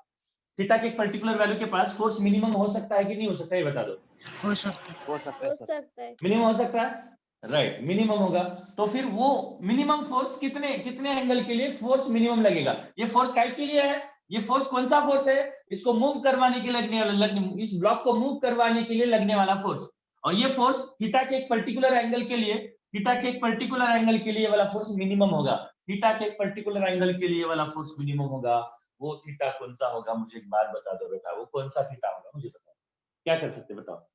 Speaker 1: थीटा के एक पर्टिकुलर वैल्यू के पास फोर्स मिनिमम हो सकता है कि नहीं हो सकता? ये बता दो।
Speaker 4: हो सकता है।
Speaker 7: हो सकता है।
Speaker 1: मिनिमम हो सकता है, राइट? मिनिमम होगा तो फिर वो मिनिमम फोर्स कितने कितने एंगल के लिए फोर्स मिनिमम लगेगा? ये फोर्स काय के लिए है? ये फोर्स कौन सा फोर्स है? इसको मूव करवाने के लिए इस ब्लॉक को मूव करवाने के लिए लगने वाला फोर्स। और ये फोर्स थीटा के एक पर्टिकुलर एंगल के लिए, थीटा के एक पर्टिकुलर एंगल के लिए वाला फोर्स मिनिमम होगा। थीटा के एक पर्टिकुलर एंगल के लिए वाला फोर्स मिनिमम होगा। वो थीटा कौन सा होगा? मुझे एक बार बता दो बेटा, वो कौन सा थीटा होगा मुझे बताओ। क्या कर सकते बताओ,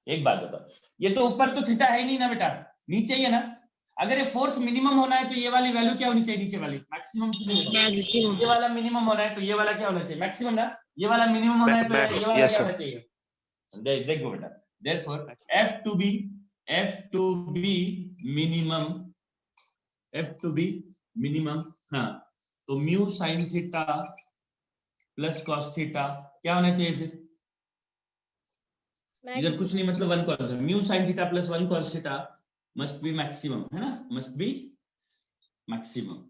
Speaker 1: एक बात बताओ। ये तो ऊपर तो थीटा है ही नहीं ना बेटा, नीचे ही है ना। अगर ये फोर्स मिनिमम होना है तो ये वाली वैल्यू क्या होनी चाहिए? नीचे वाली मैक्सिमम की नहीं होगी।
Speaker 4: मैक्सिमम।
Speaker 1: ये वाला मिनिमम होना है तो ये वाला क्या होना चाहिए? मैक्सिमम ना। ये वाला मिनिमम होना है तो ये वाला
Speaker 2: यस
Speaker 1: क्या
Speaker 2: सर।
Speaker 1: होना चाहिए? देखो बेटा, therefore f to be minimum, f to be minimum, हाँ, तो mu sine theta plus cos theta क्या होना चाहिए फिर? इधर कुछ नहीं, मतलब 1 cos mu sine theta plus 1 cos theta must B maximum, है ना? Must be maximum.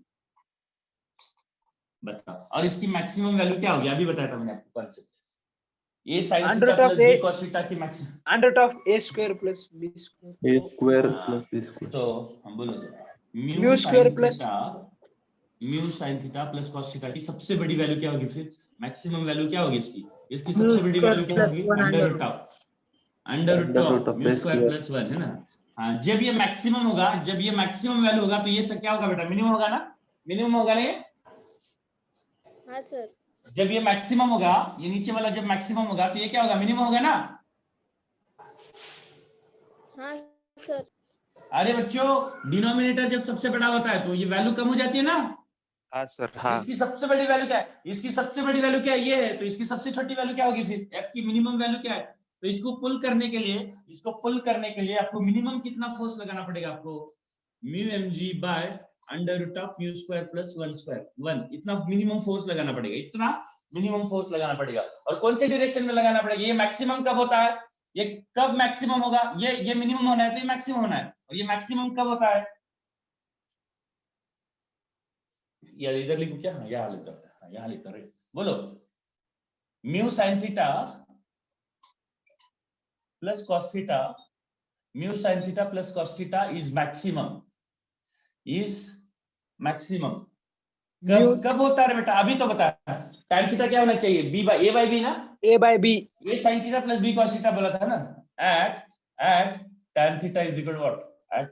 Speaker 1: बताओ, और इसकी मैक्सिमम वैल्यू क्या होगी? अभी बताया था मैंने आपको concept. A sine theta
Speaker 5: under
Speaker 1: plus
Speaker 5: of
Speaker 1: B
Speaker 5: A
Speaker 1: cos theta की maximum
Speaker 5: under of A square plus B square.
Speaker 6: A square plus B square.
Speaker 1: तो हम बोलो sir
Speaker 5: mu square plus
Speaker 1: mu sine theta plus cos theta की सबसे बड़ी वैल्यू क्या होगी फिर? मैक्सिमम वैल्यू क्या होगी इसकी? इसकी
Speaker 4: म्यू
Speaker 1: सबसे बड़ी
Speaker 4: स्क्वायर
Speaker 1: वैल्यू क्या
Speaker 4: प्लस
Speaker 1: होगी?
Speaker 4: 1
Speaker 1: under root of, under root
Speaker 6: under root
Speaker 1: of
Speaker 6: of
Speaker 1: mu
Speaker 6: A
Speaker 1: square
Speaker 6: square.
Speaker 1: Plus 1, है ना? हाँ, जब ये मैक्सिमम होगा, जब ये मैक्सिमम वैल्यू होगा तो ये सब क्या होगा बेटा? मिनिमम होगा ना? मिनिमम होगा ना ये?
Speaker 7: हाँ सर।
Speaker 1: जब ये मैक्सिमम होगा, ये नीचे वाला जब मैक्सिमम होगा तो ये क्या होगा? मिनिमम होगा ना?
Speaker 7: हाँ सर।
Speaker 1: अरे बच्चों, डिनोमिनेटर जब सबसे बड़ा होता है तो ये वैल्यू कम हो जाती है ना?
Speaker 2: हाँ सर। हाँ
Speaker 1: इसकी सबसे बड़ी वैल्यू क्या है? इसकी सबसे बड़ी वैल्यू क्या है? ये है, तो इसकी सबसे छोटी वैल्यू क्या होगी फिर? एफ की मिनिमम वैल्यू क्या है? तो इसको पुल करने के लिए, इसको पुल करने के लिए आपको मिनिमम कितना फोर्स लगाना पड़ेगा? आपको mu M G by under root of mu square plus 1 square 1, इतना मिनिमम फोर्स लगाना पड़ेगा, इतना मिनिमम फोर्स लगाना पड़ेगा। और कौन से डायरेक्शन में लगाना पड़ेगा? ये मैक्सिमम कब होता है? ये कब मैक्सिमम होगा? ये मिनिमम होना है तो ये मैक्सिमम होना है। और ये मैक्सिमम कब होता है? या इधर लिखूं क्या? यहाँ लिखता हूं, हाँ, यहाँ लिखता हूं, बोलो। Mu sine theta plus cos theta, mu sine theta plus cos theta is maximum, is maximum. कब कब होता है बेटा? अभी तो बता। tan थीटा क्या होना चाहिए? b by a by b ना?
Speaker 5: A by B.
Speaker 1: a sin theta plus b cos theta बोला था ना? At tan theta is equal to what? At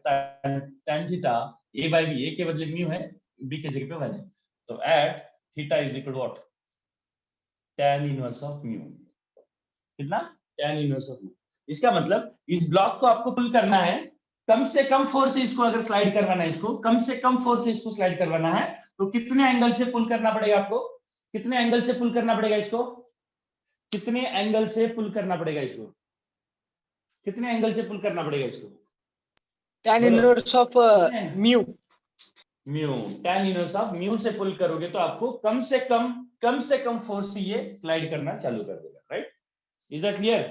Speaker 1: tan theta a by b, a के बदले म्यू है, b के जगह पे 1 है, तो at theta is equal to what? tan inverse of mu. कितना? tan inverse of mu. इसका मतलब इस ब्लॉक को आपको पुल करना है, कम से कम फोर्स से इसको अगर स्लाइड करवाना है, इसको कम से कम फोर्स से इसको स्लाइड करवाना है तो कितने एंगल से पुल करना पड़ेगा आपको? कितने एंगल से पुल करना पड़ेगा इसको? कितने एंगल से पुल करना पड़ेगा इसको? कितने एंगल से पुल करना पड़ेगा इसको?
Speaker 5: tan
Speaker 1: बोलो।
Speaker 5: इनवर्स ऑफ
Speaker 1: कितने?
Speaker 5: Mu.
Speaker 1: Mu, tan inverse of mu से पुल करोगे तो आपको कम से कम फोर्स से ये स्लाइड करना चालू कर देगा, right? Is that clear?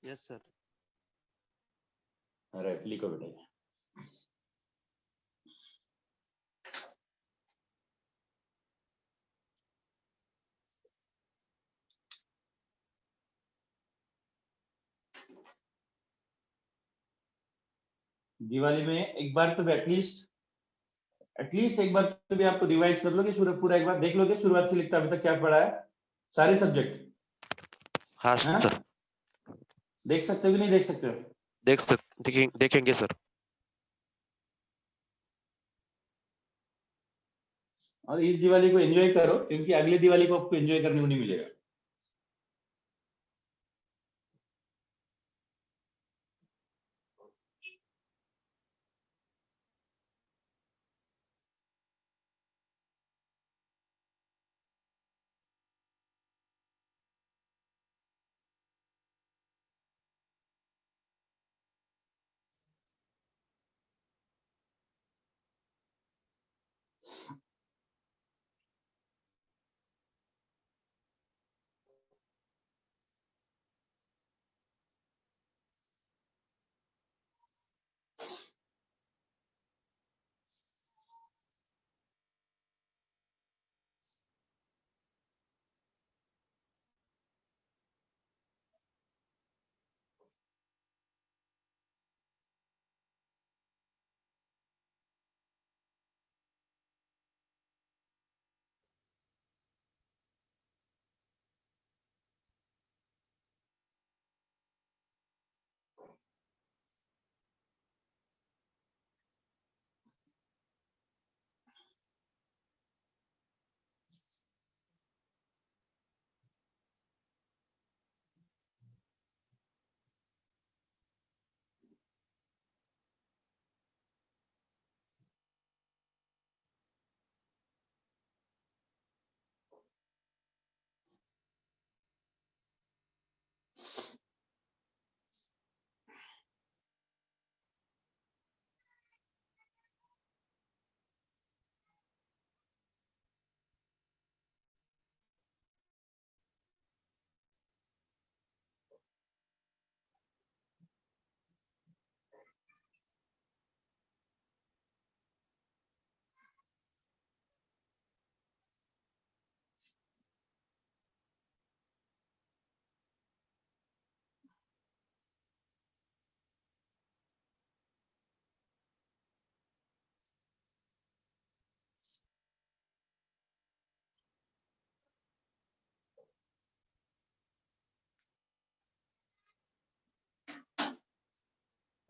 Speaker 2: Yes sir.
Speaker 1: Right, लिखो बेटा। दिवाली में एक बार तो एटलीस्ट एटलीस्ट एक बार तो भी आपको रिवाइज कर लोगे, पूरा एक बार देख लोगे शुरुआत से लिखता अभी तक क्या पढ़ा है, सारे सब्जेक्ट।
Speaker 2: हाँ
Speaker 1: हाँ?
Speaker 2: सर,
Speaker 1: देख सकते हो कि नहीं देख सकते हो?
Speaker 2: देखेंगे सर।
Speaker 1: और इस दिवाली को एंजॉय करो, क्योंकि अगली दिवाली को आपको एंजॉय करने को नहीं मिलेगा।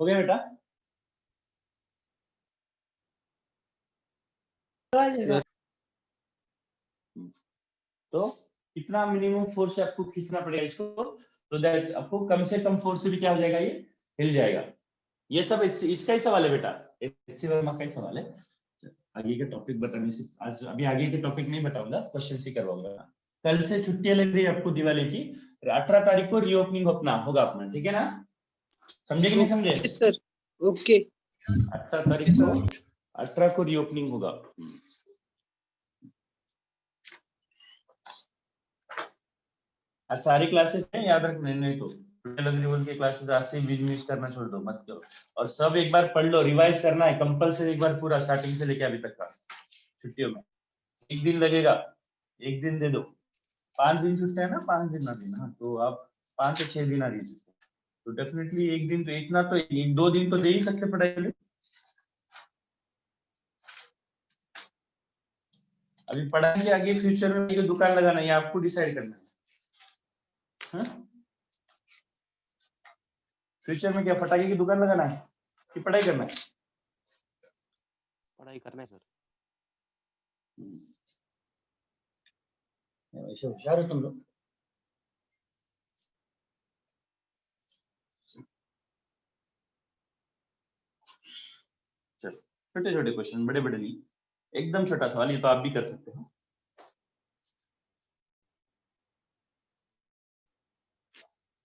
Speaker 1: हो गया बेटा? तो कितना मिनिमम फोर्स से आपको खींचना पड़ेगा इसको, तो दैट आपको कम से कम फोर्स से भी क्या हो जाएगा, ये हिल जाएगा। ये सब इसका ही सवाल है बेटा, एचसी वर्मा का ही सवाल है। आगे के टॉपिक बताने से आज अभी आगे के टॉपिक नहीं बताऊंगा, क्वेश्चन ही करवाऊंगा। कल से छुट्टियां लग रही है आपको दिवाली की, 18 तारीख को रीओपनिंग अपना होगा अपना, ठीक है ना? समझे कि नहीं समझे?
Speaker 5: Sir okay.
Speaker 1: 18 तारीख को 18 को रीओपनिंग होगा। आज सारी क्लासेस हैं, याद रखना, नहीं तो लेवल के क्लासेस आज से मिस करना छोड़ दो, मत करो। और सब एक बार पढ़ लो, रिवाइज करना है कंपलसरी, एक बार पूरा स्टार्टिंग से लेके अभी तक का। छुट्टियों में एक दिन लगेगा, एक दिन दे दो। 5 दिन छुट्टी है ना, 5 दिन ना दिन, हाँ तो आप 5 से 6 दिन आ दीजिए। तो डेफिनेटली एक दिन तो, इतना तो 1-2 दिन तो दे ही सकते पढ़ाई में। अभी पढ़ाई के आगे फ्यूचर में ये दुकान लगाना है, ये आपको डिसाइड करना है। फ्यूचर में क्या फटाके की दुकान लगाना है कि पढ़ाई करना है?
Speaker 2: पढ़ाई करना है सर।
Speaker 1: ऐसे होशियार हो तुम लोग। चलो छोटे छोटे क्वेश्चन, बड़े बड़े नहीं, एकदम छोटा सवाल, ये तो आप भी कर सकते हो।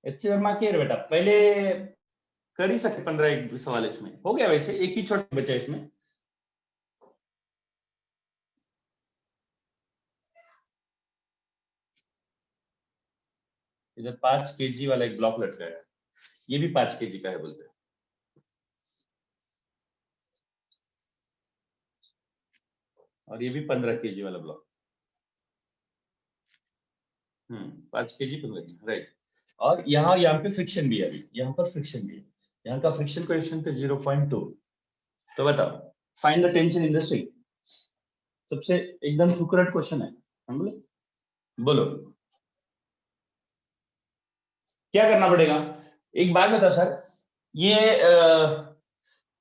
Speaker 1: एचसी वर्मा के बेटा पहले कर ही सकते 15 एक सवाल, इसमें हो गया। वैसे एक ही छोटे बचा है इसमें। इधर 5 kg वाला एक ब्लॉक लटका है, ये भी 5 kg का है बोलते हैं। और ये भी 15 kg वाला ब्लॉक। 5 kg 15 kg, right. और यहाँ पे फ्रिक्शन भी है, अभी यहाँ पर फ्रिक्शन भी है, यहाँ का फ्रिक्शन कोएफिशिएंट है 0.2। तो बताओ, find the tension in the string. सबसे एकदम टुकरट क्वेश्चन है, समझ लो। बोलो क्या करना पड़ेगा। एक बात बता सर, ये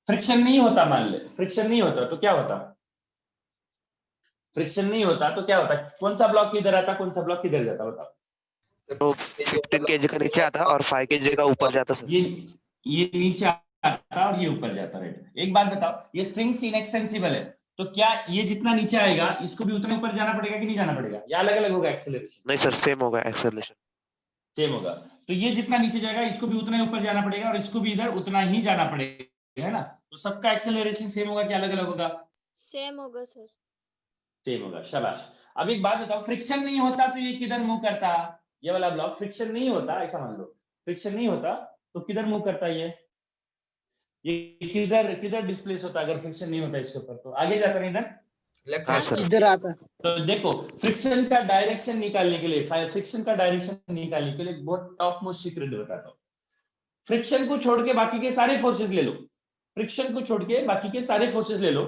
Speaker 1: फ्रिक्शन नहीं होता, मान ले फ्रिक्शन नहीं होता तो क्या होता, फ्रिक्शन नहीं होता तो क्या होता, कौन सा ब्लॉक किधर आता, कौन सा ब्लॉक किधर जाता, बताओ।
Speaker 2: तो 15 kg का नीचे आता और 5 kg का ऊपर जाता सर।
Speaker 1: ये नीचे आता और ये ऊपर जाता, राइट। एक बात बताओ, ये स्ट्रिंग्स इनएक्सटेंसिबल है, तो क्या ये जितना नीचे आएगा इसको भी उतना ऊपर जाना पड़ेगा कि नहीं जाना पड़ेगा, या अलग अलग होगा एक्सेलरेशन?
Speaker 2: नहीं सर, सेम होगा एक्सेलरेशन।
Speaker 1: सेम होगा। तो ये जितना नीचे जाएगा इसको भी उतना ही ऊपर जाना पड़ेगा और इसको भी इधर उतना ही जाना पड़ेगा, है ना। तो सबका एक्सेलरेशन सेम होगा कि अलग अलग होगा?
Speaker 7: सेम होगा सर।
Speaker 1: सेम होगा, शाबाश। अब एक बात बताओ, फ्रिक्शन नहीं होता तो ये किधर मूव करता, ये वाला ब्लॉक फ्रिक्शन नहीं होता, ऐसा मान लो फ्रिक्शन नहीं होता तो किधर मूव करता, ये किधर किधर डिस्प्लेस होता अगर फ्रिक्शन नहीं होता इसके ऊपर, तो आगे जाता नहीं इधर।
Speaker 3: लेफ्ट
Speaker 2: हाँ
Speaker 3: हैंड
Speaker 2: सर।
Speaker 5: इधर आता।
Speaker 1: तो देखो फ्रिक्शन का डायरेक्शन निकालने के लिए, फ्रिक्शन का डायरेक्शन निकालने के लिए बहुत टॉप मोस्ट सीक्रेट बताता हूँ। फ्रिक्शन को छोड़ के बाकी के सारे फोर्सेस ले लो, फ्रिक्शन को छोड़ के बाकी के सारे फोर्सेस ले लो।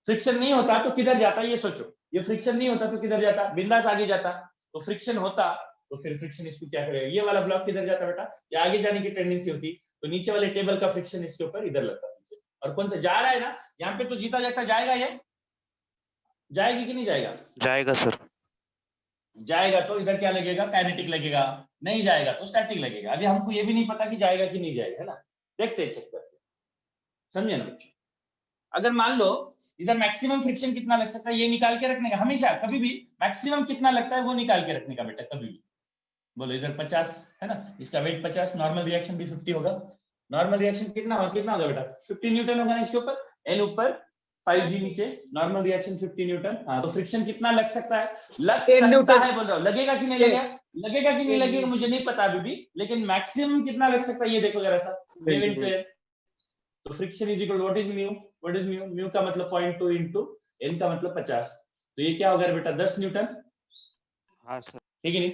Speaker 1: फ्रिक्शन नहीं होता तो किधर जाता ये सोचो, ये फ्रिक्शन नहीं होता तो किधर जाता, बिंदास आगे जाता। तो फ्रिक्शन होता तो फिर फ्रिक्शन इसको क्या करेगा, ये वाला ब्लॉक किधर जाता बेटा, ये आगे जाने की टेंडेंसी होती, तो नीचे वाले टेबल का फ्रिक्शन इसके ऊपर इधर लगता नीचे। और कौन सा जा रहा है ना, यहाँ पे तो जीता जाता जाएगा, ये जाएगी कि नहीं जाएगा?
Speaker 2: जाएगा सर।
Speaker 1: जाएगा तो इधर क्या लगेगा, काइनेटिक लगेगा, नहीं जाएगा तो स्टैटिक लगेगा। अभी हमको ये भी नहीं पता कि जाएगा कि नहीं जाएगा, है ना, देखते हैं चेक करके, समझे ना बच्चों। अगर मान लो इधर मैक्सिमम फ्रिक्शन कितना लग सकता है, ये निकाल के रखने का, हमेशा कभी भी मैक्सिमम कितना लगता है वो निकाल के रखने का बेटा, कभी भी। बोलो इधर 50 है ना, इसका वेट 50, नॉर्मल रिएक्शन भी 50 होगा। नॉर्मल रिएक्शन कितना होगा बेटा, 50 न्यूटन होगा ना इसके ऊपर, एन ऊपर 5g नीचे, नॉर्मल रिएक्शन 50 न्यूटन। हाँ, तो फ्रिक्शन कितना लग सकता है, लग सकता है बोल रहा हूँ, लगेगा कि नहीं लगेगा, लगेगा कि नहीं लगेगा मुझे नहीं पता अभी भी, लेकिन मैक्सिमम कितना लग सकता है ये देखो जरा सा, वेव इनटू एन। तो friction is equal what is mu, what is mu, mu का मतलब 0.2 इनटू एन का मतलब 50, तो ये क्या होगा बेटा 10 न्यूटन।
Speaker 2: हाँ सर।
Speaker 1: ठीक है नहीं,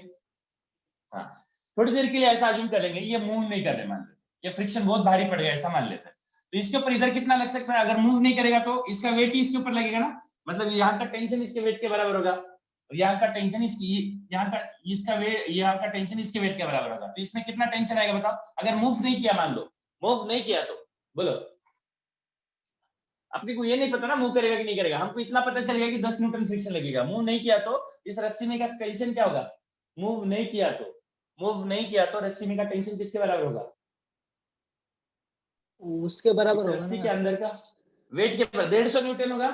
Speaker 1: हाँ थोड़ी देर के लिए ऐसा अज्यूम करेंगे, ये मूव नहीं कर रहे, मान लो ये फ्रिक्शन बहुत भारी पड़ गया ऐसा मान लेते हैं, तो इसके ऊपर इधर कितना लग सकता है, अगर मूव नहीं करेगा तो इसका वेट ही इसके ऊपर लगेगा ना, मतलब यहाँ का टेंशन इसके वेट के बराबर होगा, और यहाँ का टेंशन इसकी, यहाँ का इसका वेट, यहाँ का टेंशन इसके वेट के बराबर होगा, तो इसमें कितना टेंशन आएगा बताओ, अगर मूव नहीं किया, मान लो मूव नहीं किया तो बोलो। अपने को ये नहीं पता ना मूव करेगा कि नहीं करेगा, हमको इतना पता चलेगा कि 10 न्यूटन फ्रिक्शन लगेगा। मूव नहीं किया तो इस रस्सी में का टेंशन क्या होगा, मूव नहीं किया तो, मूव नहीं किया तो रस्सी में का टेंशन किसके बराबर होगा,
Speaker 5: उसके बराबर होगा
Speaker 1: रस्सी
Speaker 5: ना।
Speaker 1: के अंदर का वेट के 150 न्यूटन होगा।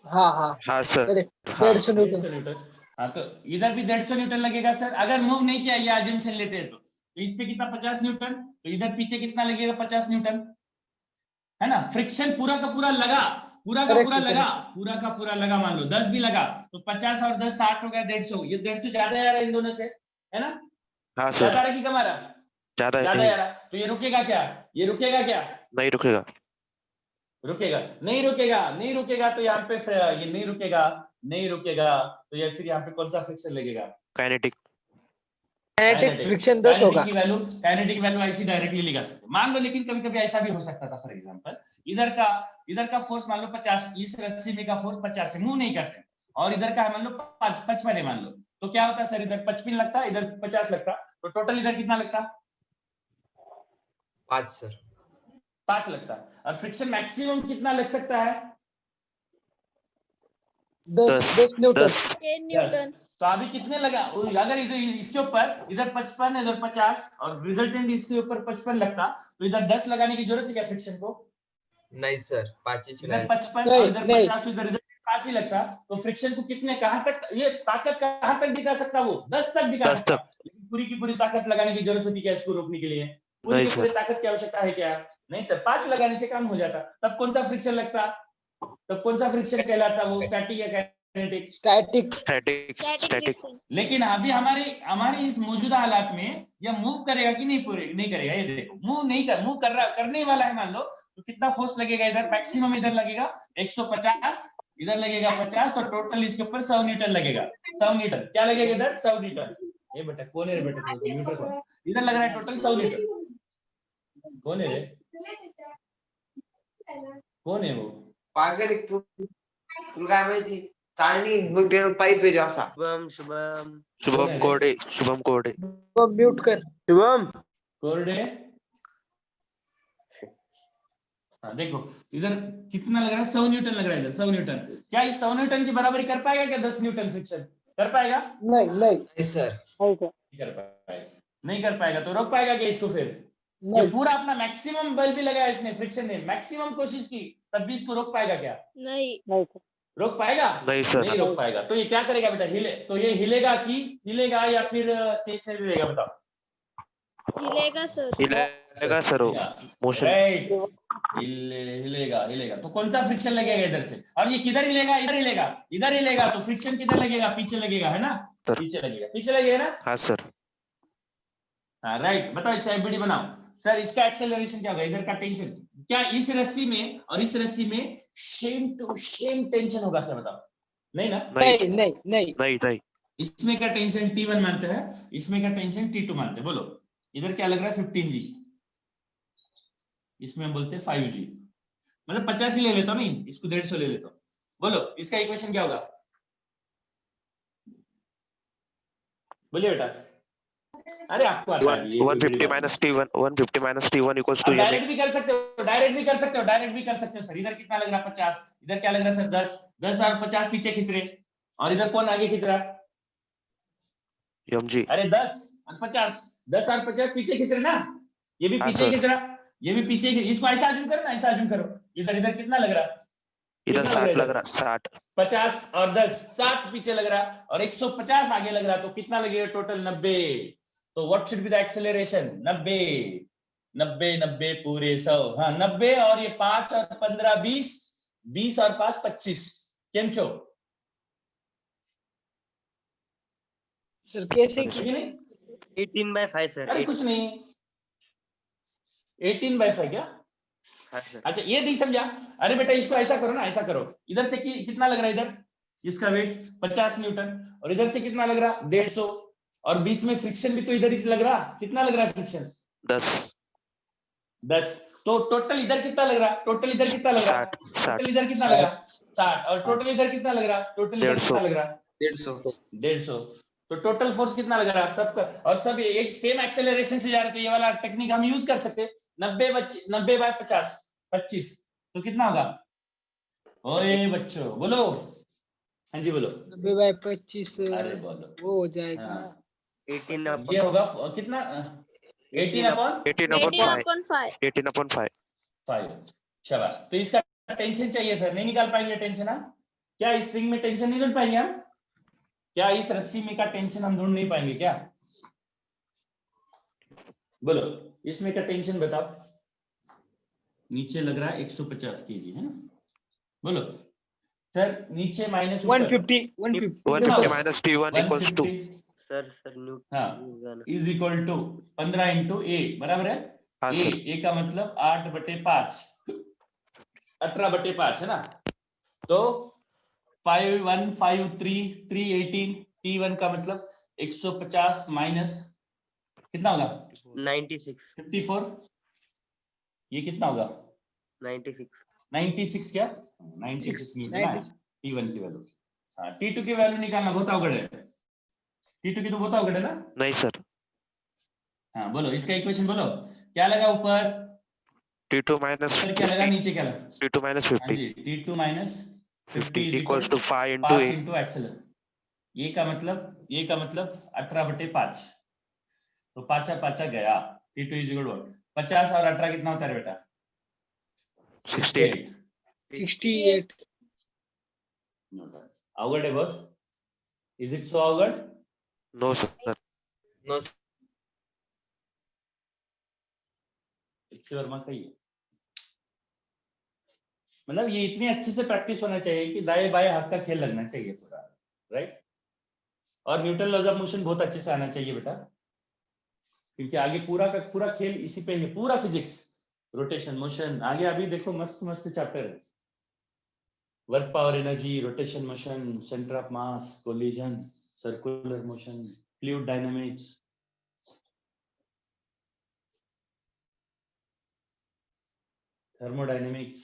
Speaker 5: हाँ हाँ
Speaker 2: हाँ सर। हाँ
Speaker 5: 150 न्यूटन।
Speaker 1: 150 न्यूटन, हाँ तो इधर भी 150 न्यूटन लगेगा सर, अगर मूव नहीं किया, ये अजम्पशन लेते हैं तो इस पे कितना 50 न्यूटन, तो इधर पीछे कितना लगेगा 50 न्यूटन, है ना। फ्रिक्शन पूरा का पूरा लगा, पूरा का पूरा लगा, पूरा का पूरा लगा, मान लो 10 भी लगा तो 50 और 10 60 हो गया 150, ये 150 ज्यादा आ रहा है इन दोनों से, है ना।
Speaker 2: हाँ
Speaker 1: ज्यादा
Speaker 2: सर।
Speaker 1: आ रहा कि कम आ रहा,
Speaker 2: ज्यादा
Speaker 1: ज्यादा
Speaker 2: नहीं,
Speaker 1: आ रहा, तो ये रुकेगा क्या, ये रुकेगा क्या,
Speaker 2: नहीं रुकेगा।
Speaker 1: रुकेगा नहीं, रुकेगा नहीं, रुकेगा तो यहाँ पे ये नहीं रुकेगा, नहीं रुकेगा तो ये फिर यहाँ पे कौन सा फ्रिक्शन लगेगा,
Speaker 2: काइनेटिक।
Speaker 5: काइनेटिक फ्रिक्शन 10 होगा।
Speaker 1: काइनेटिक वैल्यू ऐसी डायरेक्टली लगा सकते मान लो, लेकिन कभी कभी ऐसा भी हो सकता था, फॉर एग्जांपल इधर का फोर्स मान लो 50, इस रस्सी में का फोर्स 50 है, मूव नहीं करते, और इधर का मान लो 55 है मान लो, तो क्या होता है सर, इधर 55 लगता, इधर 50 लगता, तो टोटल इधर कितना लगता,
Speaker 3: 5 सर।
Speaker 1: 5 लगता। और फ्रिक्शन मैक्सिमम कितना लग सकता है,
Speaker 5: 10 न्यूटन।
Speaker 7: 10 न्यूटन।
Speaker 1: तो अभी कितने लगा, अगर इधर इसके ऊपर इधर 55 इधर 50 और रिजल्टेंट इसके ऊपर 55 लगता, तो इधर 10 लगाने की जरूरत है क्या फ्रिक्शन को,
Speaker 3: नहीं सर, 5 ही
Speaker 1: इधर
Speaker 3: चलाए।
Speaker 1: 55 और इधर 50 तो इधर रिजल्टेंट 5 ही लगता, तो फ्रिक्शन को कितने कहां तक, ये ताकत कहां तक दिखा सकता, वो 10 तक दिखा
Speaker 2: 10
Speaker 1: सकता,
Speaker 2: तक।
Speaker 1: लेकिन पूरी की पूरी ताकत लगाने की जरूरत होती क्या इसको रोकने के लिए, पूरी
Speaker 2: नहीं
Speaker 1: की पूरी
Speaker 2: सर।
Speaker 1: ताकत की आवश्यकता है क्या, नहीं सर, 5 लगाने से काम हो जाता, तब कौन सा फ्रिक्शन लगता, तब कौन सा फ्रिक्शन कहलाता, वो स्टैटिक या kinetic,
Speaker 5: static.
Speaker 2: Static. Static.
Speaker 7: Friction.
Speaker 1: लेकिन अभी हमारे इस मौजूदा हालात में यह मूव करेगा कि नहीं, पूरे नहीं करेगा, ये देखो मूव कर रहा, करने वाला है मान लो, तो कितना फोर्स लगेगा, इधर मैक्सिमम इधर लगेगा 150, इधर लगेगा 50, तो टोटल इसके ऊपर 100 न्यूटन लगेगा, 100 न्यूटन क्या लगेगा इधर, 100 न्यूटन, ये बेटा कौन है बेटा, न्यूटन कौन, इधर लग रहा है टोटल 100 न्यूटन, कौन है रे, कौन है वो,
Speaker 8: पागल तू, तुला काय माहिती चाळणी मग ते पाईप आहे असा.
Speaker 2: शुभम कोरडे. शुभम कोरडे.
Speaker 5: वो म्यूट कर.
Speaker 1: कोरडे। हाँ देखो इधर कितना लग रहा है, 100 न्यूटन लग रहा है इधर, 100 न्यूटन। क्या इस 100 न्यूटन की बराबरी कर पाएगा क्या 10 न्यूटन फ्रिक्शन? कर पाएगा?
Speaker 5: नहीं नहीं
Speaker 3: नाही सर
Speaker 1: नहीं कर पाएगा, नहीं कर पाएगा तो रोक पाएगा क्या इसको फिर? ये
Speaker 5: नहीं
Speaker 1: पूरा अपना मैक्सिमम बल भी लगाया इसने, फ्रिक्शन ने मैक्सिमम कोशिश की, तब भी इसको रोक पाएगा क्या?
Speaker 7: नहीं
Speaker 5: नहीं सर.
Speaker 1: रोक पाएगा?
Speaker 2: नहीं सर.
Speaker 1: नहीं रोक पाएगा। तो ये क्या करेगा बेटा? तो ये हिलेगा या फिर स्टेशनरी रहेगा बताओ?
Speaker 7: हिलेगा सर.
Speaker 2: हिलेगा सर वो. मोशन.
Speaker 1: राइट, हिलेगा तो कौन सा फ्रिक्शन लगेगा इधर से? और ये किधर हिलेगा? इधर हिलेगा तो फ्रिक्शन किधर लगेगा? पीछे लगेगा, है ना?
Speaker 2: सर.
Speaker 1: पीछे लगेगा ना?
Speaker 2: हाँ सर.
Speaker 1: हाँ राइट। बताओ इसका एफबीडी बनाओ। सर इसका एक्सेलरेशन क्या होगा? इधर का टेंशन क्या इस रस्सी में और इस रस्सी में सेम टू सेम टेंशन होगा क्या? बताओ। नहीं ना?
Speaker 5: नहीं नहीं नहीं
Speaker 2: नहीं नहीं.
Speaker 1: इसमें का टेंशन T1 मानते हैं, इसमें का टेंशन T2 मानते हैं। बोलो इधर क्या लग रहा है? 15G, इसमें हम बोलते हैं 5G, मतलब 50 ही ले लेता हूं, नहीं इसको 150 ले लेता हूं। बोलो इसका इक्वेशन क्या होगा? बोलिए बेटा। अरे आपको आता है ये
Speaker 2: 150 minus T1. 150 minus T1 equals to
Speaker 1: direct
Speaker 2: MA.
Speaker 1: भी कर सकते हो, डायरेक्ट भी कर सकते हो सर। इधर कितना लग रहा है? 50। इधर क्या लग रहा है सर? 10 और 50 पीछे खींच रहे, और इधर कौन आगे खींच रहा?
Speaker 2: MG.
Speaker 1: अरे 10 और 50, 10 और 50 पीछे खींच रहे ना, ये भी
Speaker 2: हाँ,
Speaker 1: पीछे
Speaker 2: सर.
Speaker 1: खींच रहा, ये भी पीछे इसको ऐसा अज्यूम करो ना, ऐसा अज्यूम करो। इधर कितना लग रहा?
Speaker 2: इधर
Speaker 1: कितना
Speaker 2: 60 लग रहा. 60.
Speaker 1: 50 और 10, 60 पीछे लग रहा और 150 आगे लग रहा, तो कितना लगेगा टोटल? 90। तो what should be the acceleration? 90 90 90 पूरे 100। हाँ 90 और ये 5 और 15 20, 20 और 5 25। केम छो?
Speaker 5: सर कैसे
Speaker 1: कुछ
Speaker 5: की?
Speaker 1: भी नहीं?
Speaker 8: 18/5 सर.
Speaker 1: अरे कुछ नहीं, 18/5 क्या?
Speaker 8: हाँ सर.
Speaker 1: अच्छा ये नहीं समझा? अरे बेटा इसको ऐसा करो ना, ऐसा करो। इधर से कितना लग रहा है? इधर इसका वेट 50 न्यूटन, और इधर से कितना लग रहा? 150, और बीच में फ्रिक्शन भी तो इधर ही लग रहा। कितना लग रहा है फ्रिक्शन? 10। तो टोटल इधर कितना लग रहा? टोटल इधर कितना लग रहा?
Speaker 2: 60.
Speaker 1: टोटल इधर कितना लग रहा? 60। और टोटल इधर कितना लग रहा? टोटल इधर कितना लग रहा? 150। तो टोटल फोर्स कितना लग रहा सबका? और सब एक सेम एक्सेलरेशन से जा रहे थे। ये वाला टेक्निक हम यूज कर सकते हैं। 90/50 25, तो कितना होगा? ओए बच्चों बोलो। हाँ जी बोलो।
Speaker 5: 90/25
Speaker 1: अरे बोलो।
Speaker 5: वो हो जाएगा.
Speaker 1: हाँ,
Speaker 8: 18
Speaker 1: ये होगा कितना? 18 अपॉन
Speaker 7: 18/5.
Speaker 2: 18/5.
Speaker 1: 5। शाबाश। तो इसका टेंशन चाहिए सर, नहीं निकाल पाएंगे टेंशन हम? क्या इस स्ट्रिंग में टेंशन नहीं ढूंढ पाएंगे हम? क्या इस रस्सी में का टेंशन हम ढूंढ नहीं पाएंगे क्या? बोलो इसमें का टेंशन बताओ। नीचे लग रहा है 150 केजी है ना? बोलो सर नीचे minus
Speaker 5: 150
Speaker 2: 150 minus T1 equals to.
Speaker 8: Sir Newton.
Speaker 1: हाँ इज इक्वल टू 15 इंटू ए, बराबर है?
Speaker 2: हाँ
Speaker 1: ए
Speaker 2: सर.
Speaker 1: ए का मतलब 8/5, 18/5 है ना? तो 5 1 5 3 3 18, T1 का मतलब 150 माइनस कितना होगा?
Speaker 8: 96.
Speaker 1: 54। ये कितना होगा?
Speaker 8: 96.
Speaker 1: 96 क्या? 96 निकला
Speaker 5: 96.
Speaker 1: T1 की वैल्यू। हाँ T2 की वैल्यू निकालना बहुत अवघड़ है। T2 की तो बहुत अवघड़ है ना?
Speaker 2: नहीं सर.
Speaker 1: हाँ बोलो इसका इक्वेशन बोलो। क्या लगा ऊपर?
Speaker 2: T2 minus
Speaker 1: ऊपर क्या लगा?
Speaker 2: 50.
Speaker 1: नीचे क्या लगा?
Speaker 2: T2 minus
Speaker 1: हाँ
Speaker 2: 50.
Speaker 1: जी T2 minus
Speaker 2: 50
Speaker 1: is
Speaker 2: equals to 5 into
Speaker 1: 5
Speaker 2: A.
Speaker 1: Into एक्सेलर। ये का मतलब 18/5, तो 5 गया। T2 इज इक्वल टू 50 और 18 कितना होता है बेटा?
Speaker 2: 68.
Speaker 5: 68.
Speaker 1: अवघड है बहुत। इज इट सो अवघड?
Speaker 2: No sir.
Speaker 3: नो
Speaker 1: वर्मा का ही है। मतलब ये इतनी अच्छे से प्रैक्टिस होना चाहिए कि दाएं बाएं हाथ का खेल लगना चाहिए पूरा, राइट? और न्यूटन लॉज ऑफ मोशन बहुत अच्छे से आना चाहिए बेटा, क्योंकि आगे पूरा का पूरा खेल इसी पे है। पूरा फिजिक्स, रोटेशन मोशन, आगे अभी देखो मस्त मस्त चैप्टर है। Work power energy, rotation motion, centre of mass, collision, circular motion, fluid dynamics. Thermodynamics,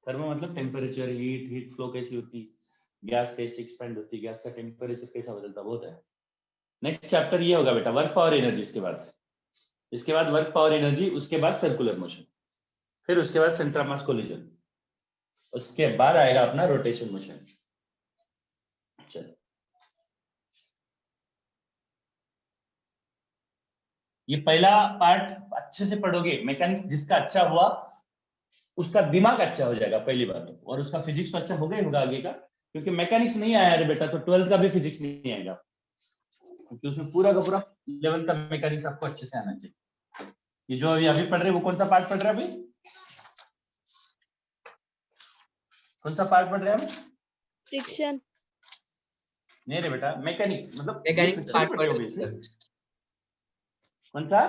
Speaker 1: thermo मतलब टेम्परेचर, हीट फ्लो कैसी होती, गैस के 6 पॉइंट होती है, गैस का टेम्परेचर कैसा बदलता बहुत है। नेक्स्ट चैप्टर ये होगा बेटा वर्क पावर एनर्जी, इसके बाद वर्क पावर एनर्जी, उसके बाद सर्कुलर मोशन, फिर उसके बाद सेंटर ऑफ मास कोलिजन, उसके बाद आएगा अपना रोटेशन मोशन। चलो ये पहला पार्ट अच्छे से पढ़ोगे, मैकेनिक्स जिसका अच्छा हुआ उसका दिमाग अच्छा हो जाएगा पहली बात तो, और उसका फिजिक्स तो अच्छा होगा ही होगा आगे का, क्योंकि मैकेनिक्स नहीं आया रे बेटा तो 12th का भी फिजिक्स नहीं आएगा, क्योंकि उसमें पूरा का पूरा लेवल का मैकेनिक्स आपको अच्छे से आना चाहिए। ये जो अभी पढ़ रहे वो कौन सा पार्ट पढ़ रहे हैं अभी, कौन सा पार्ट पढ़ रहे हैं अभी?
Speaker 7: फ्रिक्शन।
Speaker 1: नहीं रे बेटा मैकेनिक्स, मतलब
Speaker 3: मैकेनिक्स
Speaker 1: friction
Speaker 3: पार्ट
Speaker 1: पढ़
Speaker 3: पढ़
Speaker 1: रहे हो
Speaker 3: रहे
Speaker 1: obviously।
Speaker 3: सर,
Speaker 1: कौन सा?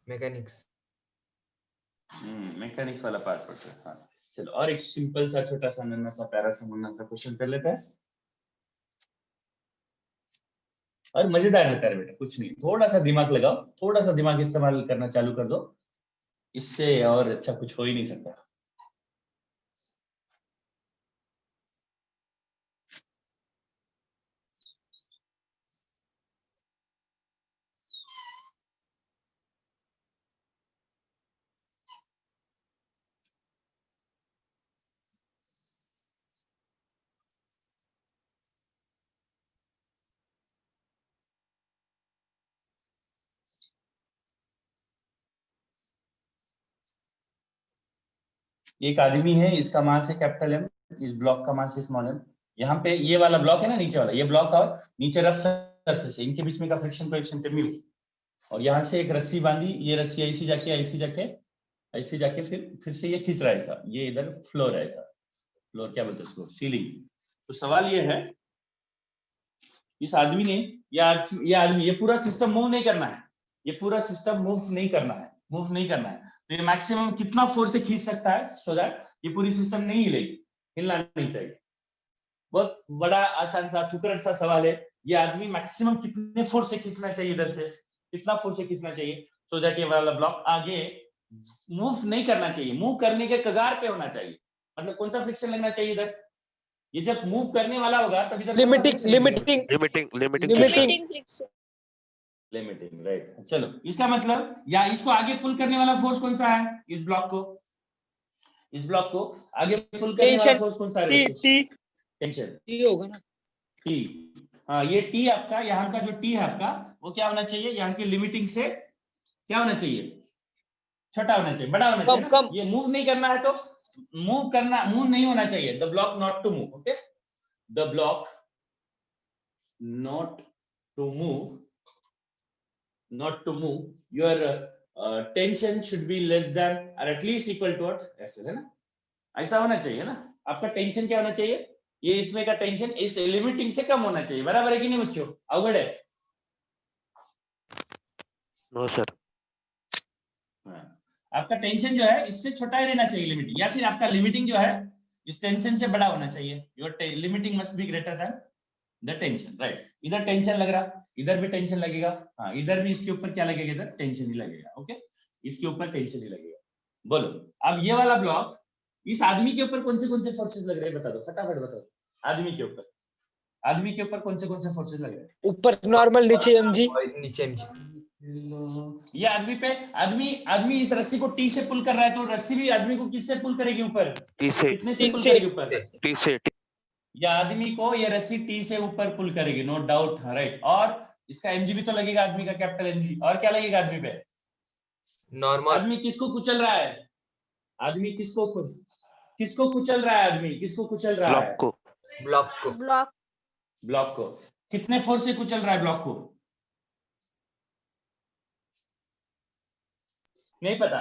Speaker 3: मैकेनिक्स।
Speaker 1: मैकेनिक्स वाला पार्ट पढ़ते हैं। हाँ चलो, और एक सिंपल सा छोटा सा नन्हा सा प्यारा सा मुन्ना सा क्वेश्चन कर लेते हैं, और मजेदार रहता है बेटा, कुछ नहीं, थोड़ा सा दिमाग लगाओ, थोड़ा सा दिमाग इस्तेमाल करना चालू कर दो, इससे और अच्छा कुछ हो ही नहीं सकता। एक आदमी है, इसका मास है कैपिटल एम, इस ब्लॉक का मास है स्मॉल एम, यहाँ पे ये वाला ब्लॉक है ना नीचे वाला, ये ब्लॉक और नीचे रफ सरफेस है, इनके बीच में का फ्रिक्शन कोएफिशिएंट है म्यू, और यहाँ से एक रस्सी बांधी, ये रस्सी ऐसी जाके फिर से ये खींच रहा है ऐसा, ये इधर फ्लोर है ऐसा, फ्लोर क्या बोलते हैं उसको, सीलिंग। तो सवाल ये है, इस आदमी ने ये पूरा सिस्टम मूव नहीं करना है, ये पूरा सिस्टम मूव नहीं करना है, तो ये मैक्सिमम कितना फोर्स से खींच सकता है, सो दैट ये पूरी सिस्टम नहीं हिलेगी, हिलना नहीं चाहिए। बहुत बड़ा आसान सा टुकड़ा सा सवाल है, ये आदमी मैक्सिमम कितने फोर्स से खींचना चाहिए, इधर से कितना फोर्स से खींचना चाहिए, सो दैट ये वाला ब्लॉक आगे मूव नहीं करना चाहिए, मूव करने के कगार पे होना चाहिए। मतलब कौन सा फ्रिक्शन लगना चाहिए इधर, ये जब मूव करने वाला होगा तब इधर
Speaker 5: लिमिटिंग
Speaker 7: फ्रिक्शन।
Speaker 1: Limiting, right. चलो इसका मतलब, या इसको आगे पुल करने वाला फोर्स कौन सा है, इस ब्लॉक को आगे पुल करने वाला फोर्स कौन सा है, टेंशन,
Speaker 5: ये होगा ना
Speaker 1: टी। हाँ ये टी आपका, यहाँ का जो टी है आपका वो क्या होना चाहिए, यहाँ की लिमिटिंग से क्या होना चाहिए, छोटा होना चाहिए, बड़ा होना चाहिए ना? ये मूव नहीं करना है तो मूव नहीं होना चाहिए, the block not to move, okay, the block not to move, your tension should be less than or at least equal to what, ऐसे है ना, ऐसा होना चाहिए ना। आपका टेंशन क्या होना चाहिए, ये इसमें का टेंशन इस लिमिटिंग से कम होना चाहिए, बराबर है कि नहीं बच्चों, अवगढ़ है?
Speaker 2: No sir.
Speaker 1: आपका टेंशन जो है इससे छोटा ही रहना चाहिए लिमिटिंग, या फिर आपका लिमिटिंग जो है इस टेंशन से बड़ा होना चाहिए, your limiting must be greater then the tension, right. इधर टेंशन लग रहा, इधर भी टेंशन लगेगा, हाँ इधर भी इसके ऊपर क्या लगेगा, इधर टेंशन ही लगेगा, ओके, इसके ऊपर टेंशन ही लगेगा। बोलो अब ये वाला ब्लॉक, इस आदमी के ऊपर कौन से फोर्सेस लग रहे हैं, बता दो फटाफट बताओ। आदमी के ऊपर कौन से फोर्सेस लग रहे हैं?
Speaker 5: ऊपर नॉर्मल, नीचे एमजी,
Speaker 3: नीचे एमजी।
Speaker 1: ये आदमी पे आदमी इस रस्सी को टी से पुल कर रहा है, तो रस्सी भी आदमी को किससे पुल करेगी ऊपर,
Speaker 2: टी से,
Speaker 1: कितने से पुल करेगी ऊपर,
Speaker 2: टी से,
Speaker 1: या आदमी को ये रस्सी टी से ऊपर पुल करेगी, नो डाउट, राइट। और इसका एमजी भी तो लगेगा आदमी का, कैपिटल एमजी, और क्या लगेगा आदमी पे,
Speaker 3: नॉर्मल।
Speaker 1: आदमी किसको कुचल रहा है, आदमी किसको कुचल रहा है, आदमी किसको कुचल रहा है, ब्लॉक को कितने फोर्स से कुचल रहा है, ब्लॉक को नहीं पता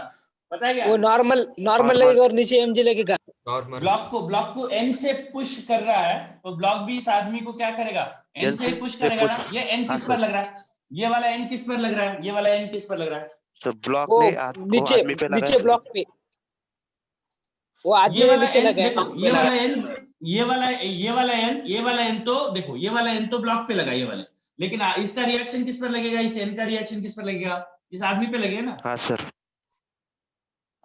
Speaker 1: है क्या,
Speaker 5: वो नॉर्मल लगेगा और नीचे एमजी लगेगा।
Speaker 3: नॉर्मल
Speaker 1: ब्लॉक को एन से पुश कर रहा है, तो ब्लॉक भी इस आदमी को क्या करेगा, एन से पुश करेगा ना। ये एन किस पर लग रहा है, ये वाला एन किस पर लग रहा है, ये वाला एन किस पर लग रहा है,
Speaker 2: तो ब्लॉक
Speaker 5: वो
Speaker 2: ने
Speaker 5: नीचे ब्लॉक पे, वो आदमी
Speaker 1: ये वाला
Speaker 5: नीचे
Speaker 1: एन,
Speaker 5: लगा है।
Speaker 1: देखो ये वाला एन तो देखो, ये वाला एन तो ब्लॉक पे लगा, ये वाला, लेकिन इसका रिएक्शन किस पर लगेगा, इस एन का रिएक्शन किस पर लगेगा, इस आदमी पे लगेगा ना।
Speaker 2: हाँ सर।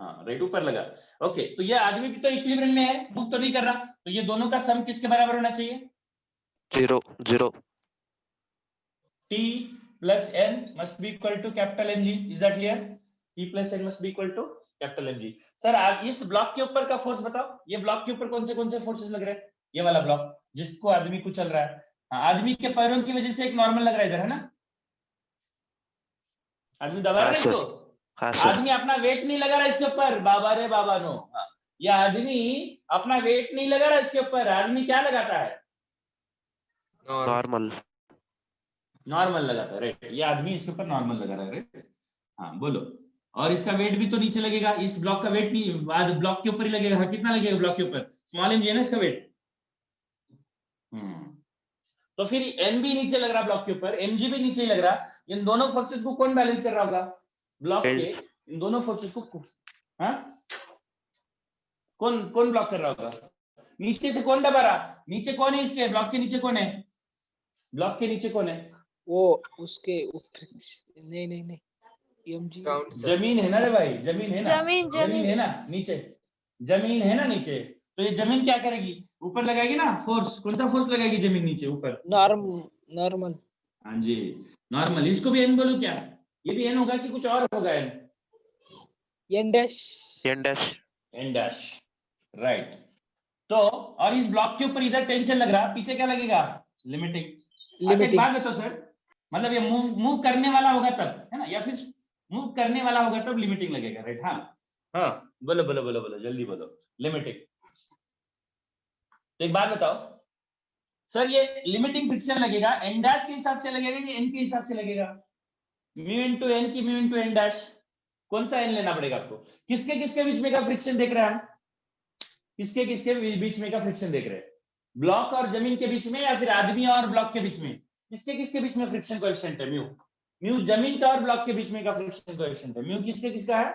Speaker 1: हाँ राइट, ऊपर लगा। ओके, तो ये आदमी भी तो इक्विलिब्रियम में है, मूव तो नहीं कर रहा, तो ये दोनों का सम किसके बराबर होना चाहिए?
Speaker 2: 0 0
Speaker 1: T plus N must be equal to capital Mg. Is that clear? T plus N must be equal to capital Mg. Sir आप इस ब्लॉक के ऊपर का फोर्स बताओ, ये ब्लॉक के ऊपर कौन से फोर्सेस लग रहे हैं? ये वाला ब्लॉक जिसको आदमी को चल रहा है, हाँ, आदमी के पैरों की वजह से एक नॉर्मल लग रहा है इधर, है ना? आदमी दबा रहा है
Speaker 2: हाँ,
Speaker 1: इसको,
Speaker 2: हाँ सर
Speaker 1: आदमी अपना वेट नहीं लगा रहा इसके ऊपर, बाबा रे बाबा नो, हाँ, ये आदमी अपना वेट नहीं लगा रहा इसके ऊपर, आदमी क्या लगाता है?
Speaker 3: नॉर्मल
Speaker 2: नॉर्मल
Speaker 1: नॉर्मल लगाता है, राइट, ये आदमी इसके ऊपर नॉर्मल लगा रहा है, राइट, हाँ बोलो। और इसका वेट भी तो नीचे लगेगा, इस ब्लॉक का वेट नहीं, आज ब्लॉक के ऊपर ही लगेगा, हाँ, कितना लगेगा ब्लॉक के ऊपर? स्मॉल एम जी है ना इसका वेट। तो फिर एम भी नीचे लग रहा ब्लॉक के ऊपर, एम जी भी नीचे ही लग रहा, इन दोनों फोर्सेस को कौन बैलेंस कर रहा होगा? ब्लॉक के इन दोनों फोर्सेस को, हाँ, कौन कौन ब्लॉक कर रहा होगा? नीचे से कौन दबा रहा? नीचे कौन है इसके ब्लॉक के नीचे? कौन है ब्लॉक के नीचे? कौन है
Speaker 5: वो उसके नहीं नहीं नहीं एमजी
Speaker 3: काउंट सर।
Speaker 1: जमीन है ना रे भाई, जमीन है ना,
Speaker 7: जमीन
Speaker 1: जमीन है ना नीचे, जमीन है ना नीचे, तो ये जमीन क्या करेगी? ऊपर लगाएगी ना फोर्स, कौन सा फोर्स लगाएगी जमीन नीचे ऊपर?
Speaker 5: नॉर्मल
Speaker 1: हाँ जी नॉर्मल, इसको भी एन बोलो क्या? ये भी एन होगा कि कुछ और होगा? N
Speaker 5: N dash
Speaker 2: N dash
Speaker 1: N dash, right. तो और इस ब्लॉक के ऊपर इधर टेंशन लग रहा, पीछे क्या लगेगा? लिमिटिंग। अच्छा एक बात बताओ सर, मतलब ये मूव करने वाला होगा तब, है ना, या फिर मूव करने वाला होगा तब लिमिटिंग लगेगा, राइट? हाँ हाँ बोलो बोलो बोलो बोलो जल्दी बोलो, लिमिटिंग। तो एक बात बताओ सर, ये लिमिटिंग फ्रिक्शन लगेगा एन डैश के हिसाब से लगेगा कि एन के हिसाब से लगेगा? म्यू इनटू एन की म्यू इनटू एन डैश, कौन सा एन लेना पड़ेगा आपको? किसके किसके बीच में का फ्रिक्शन देख रहे हैं हम? किसके किसके बीच में का फ्रिक्शन देख रहे हैं? ब्लॉक और जमीन के बीच में, या फिर आदमी और ब्लॉक के बीच में? किसके किसके बीच में फ्रिक्शन कोएफिशिएंट है? म्यू, म्यू जमीन का और ब्लॉक के बीच में का फ्रिक्शन कोएफिशिएंट है। म्यू किसके किसका है?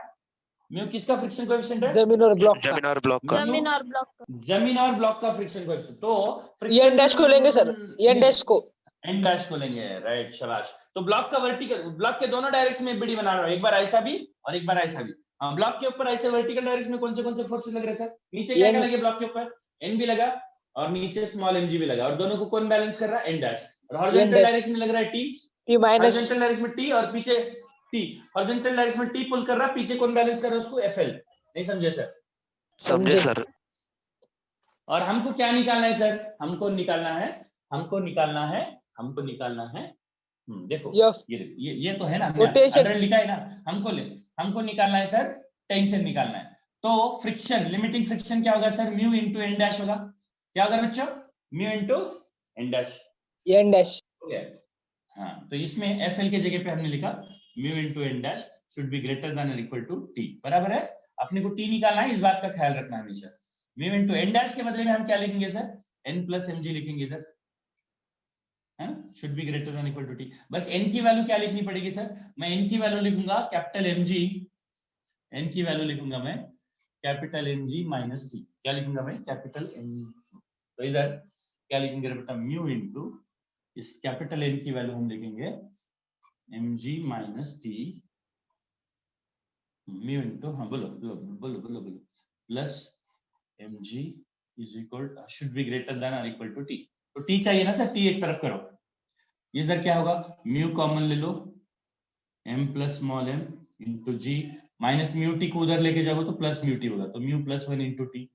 Speaker 1: म्यू किसका फ्रिक्शन कोएफिशिएंट है?
Speaker 5: जमीन और ब्लॉक का
Speaker 2: जमीन और ब्लॉक का
Speaker 7: जमीन और ब्लॉक का।
Speaker 1: जमीन और ब्लॉक का फ्रिक्शन कोएफिशिएंट। तो
Speaker 5: एन डैश को लेंगे सर, एन डैश को
Speaker 1: एन डैश को लेंगे, राइट, शाबाश। तो ब्लॉक का वर्टिकल, ब्लॉक के दोनों डायरेक्शन में बीडी बना रहा हूं, एक बार ऐसा भी और एक बार ऐसा भी। हाँ, ब्लॉक के ऊपर ऐसे वर्टिकल डायरेक्शन में कौन से फोर्सेस लग रहे हैं सर? नीचे क्या क्या लगे ब्लॉक के ऊपर? एन भी लगा और नीचे स्मॉल एम जी भी लगा, और दोनों को कौन बैलेंस कर रहा है? N dash. और हॉरिजॉन्टल डायरेक्शन में लग रहा है T,
Speaker 5: T minus
Speaker 1: horizontal direction में टी, और पीछे टी, हॉरिजॉन्टल डायरेक्शन में टी पुल कर रहा है, पीछे कौन बैलेंस कर रहा है उसको? एफएल। नहीं समझे सर?
Speaker 2: समझे सर।
Speaker 1: और हमको क्या निकालना है सर? हमको निकालना है, देखो ये तो है ना, अंडर लिखा है ना, हमको निकालना है सर, टेंशन निकालना है। तो फ्रिक्शन, लिमिटिंग फ्रिक्शन क्या होगा sir? Mu into N dash होगा। क्या होगा बच्चों? Mu into N dash.
Speaker 5: N dash
Speaker 1: हो गया? हाँ, तो इसमें एफएल के जगह पे हमने लिखा mu into N dash should be greater than और इक्वल टू टी, बराबर है? अपने को टी निकालना है, इस बात का ख्याल रखना हमेशा। म्यू इनटू एन डैश के बदले में हम क्या लिखेंगे sir? N plus M G लिखेंगे इधर, है ना, should be greater than equal to T. बस एन की वैल्यू क्या लिखनी पड़ेगी सर? मैं एन की वैल्यू लिखूंगा कैपिटल एम जी, एन की वैल्यू लिखूंगा मैं capital M G minus T. क्या लिखूंगा मैं? Capital M. तो इधर क्या लिखेंगे बेटा? म्यू इनटू, इस कैपिटल एन की वैल्यू हम लिखेंगे M G minus T, mu into, हाँ बोलो बोलो बोलो बोलो बोलो, plus M G is equal, should be greater than और इक्वल टू टी। तो टी चाहिए ना सर, टी एक तरफ करो, इधर क्या होगा? म्यू कॉमन ले लो, m plus small m into G minus mu T को उधर लेके जाओ तो प्लस म्यू टी होगा, तो म्यू प्लस 1 इंटू टी।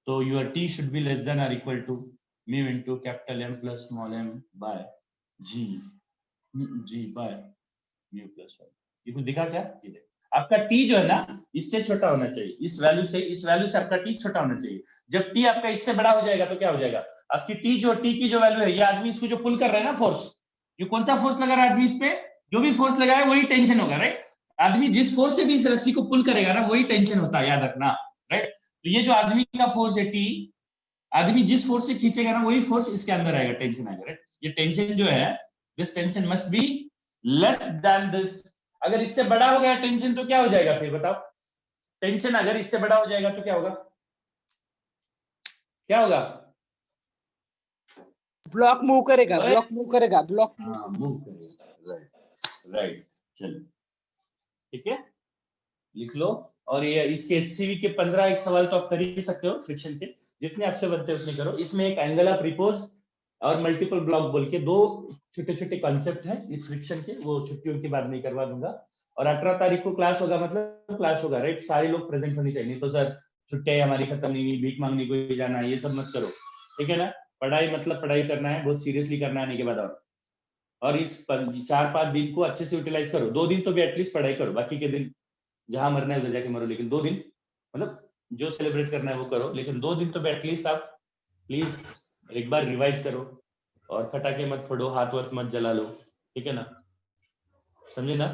Speaker 1: तो your T should be less than और equal to mu into capital M plus small m by G by mu plus 1। ये कुछ दिखा क्या? ये देख, आपका टी जो है ना इससे छोटा होना चाहिए, इस वैल्यू से आपका टी छोटा होना चाहिए। जब टी आपका इससे बड़ा हो जाएगा तो क्या हो जाएगा? आपकी टी की जो वैल्यू है, ये आदमी इसको जो पुल कर रहा है ना फोर्स, ये कौन सा फोर्स लगा रहा है आदमी इस पे? जो भी फोर्स लगाए वही टेंशन होगा, राइट? आदमी जिस फोर्स से भी इस रस्सी को पुल करेगा ना वही टेंशन होता है, याद रखना, राइट? तो ये जो आदमी का फोर्स है टी, आदमी जिस फोर्स से खींचेगा ना वही फोर्स इसके अंदर आएगा, टेंशन आएगा, राइट? ये टेंशन जो है, this tension must be less then this. अगर इससे बड़ा हो गया टेंशन तो क्या हो जाएगा फिर बताओ? टेंशन अगर इससे बड़ा हो जाएगा तो क्या होगा? क्या होगा?
Speaker 5: ब्लॉक मूव करेगा, ब्लॉक मूव करेगा, ब्लॉक
Speaker 1: मूव करेगा, राइट राइट। चलो ठीक है, लिख लो। और ये इसके एचसीवी के 15 एक सवाल तो आप कर ही सकते हो फ्रिक्शन के, जितने आपसे बनते हैं उतने करो। इसमें एक एंगल ऑफ रिपोज और मल्टीपल ब्लॉक बोल के 2 छोटे छोटे कॉन्सेप्ट हैं इस फ्रिक्शन के, वो छुट्टियों के बाद नहीं करवा दूंगा। और 18 तारीख को क्लास होगा, मतलब क्लास होगा राइट, सारे लोग प्रेजेंट होने चाहिए, नहीं तो सर छुट्टियां हमारी खत्म नहीं हुई, भीख मांगने को जाना है, ये सब मत करो, ठीक है ना। पढ़ाई मतलब पढ़ाई करना है, बहुत सीरियसली करना है आने के बाद। और इस 4-5 दिन को अच्छे से यूटिलाइज करो। 2 दिन तो भी एटलीस्ट पढ़ाई करो, बाकी के दिन जहां मरना है उधर जाके मरो, लेकिन 2 दिन मतलब जो सेलिब्रेट करना है वो करो, लेकिन 2 दिन तो भी एटलीस्ट आप प्लीज एक बार रिवाइज करो। और फटाके मत फोड़ो, हाथ वाथ मत जला लो, ठीक है ना, समझे ना।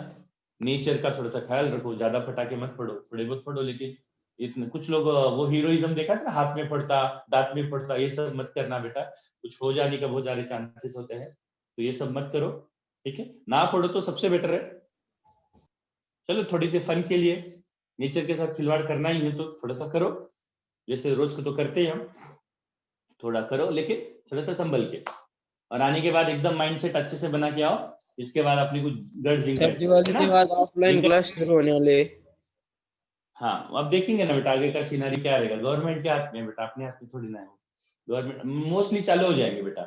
Speaker 1: नेचर का थोड़ा सा ख्याल रखो, ज्यादा फटाके मत फोड़ो, थोड़े बहुत फोड़ो, लेकिन इतने कुछ लोग वो हीरोइज्म देखा था, हाथ में फोड़ता, दांत में फोड़ता, ये सब मत करना बेटा, कुछ हो जाने का बहुत ज्यादा चांसेस होते हैं, तो ये सब मत करो, ठीक है ना। फोड़ो तो सबसे बेटर है। चलो थोड़ी सी फन के लिए नेचर के साथ खिलवाड़ करना ही है तो थोड़ा सा करो, जैसे रोज को तो करते ही हम, थोड़ा करो लेकिन थोड़ा सा संभल के। और आने के बाद एकदम माइंडसेट अच्छे से बना के आओ, इसके बाद अपनी कुछ गढ़
Speaker 9: सर दिवाली के बाद ऑफलाइन क्लास शुरू होने वाले।
Speaker 1: हाँ अब देखेंगे ना बेटा आगे का सीनारी क्या रहेगा, गवर्नमेंट के हाथ में बेटा, अपने हाथ में थोड़ी ना है, गवर्नमेंट मोस्टली चालू हो जाएंगे बेटा।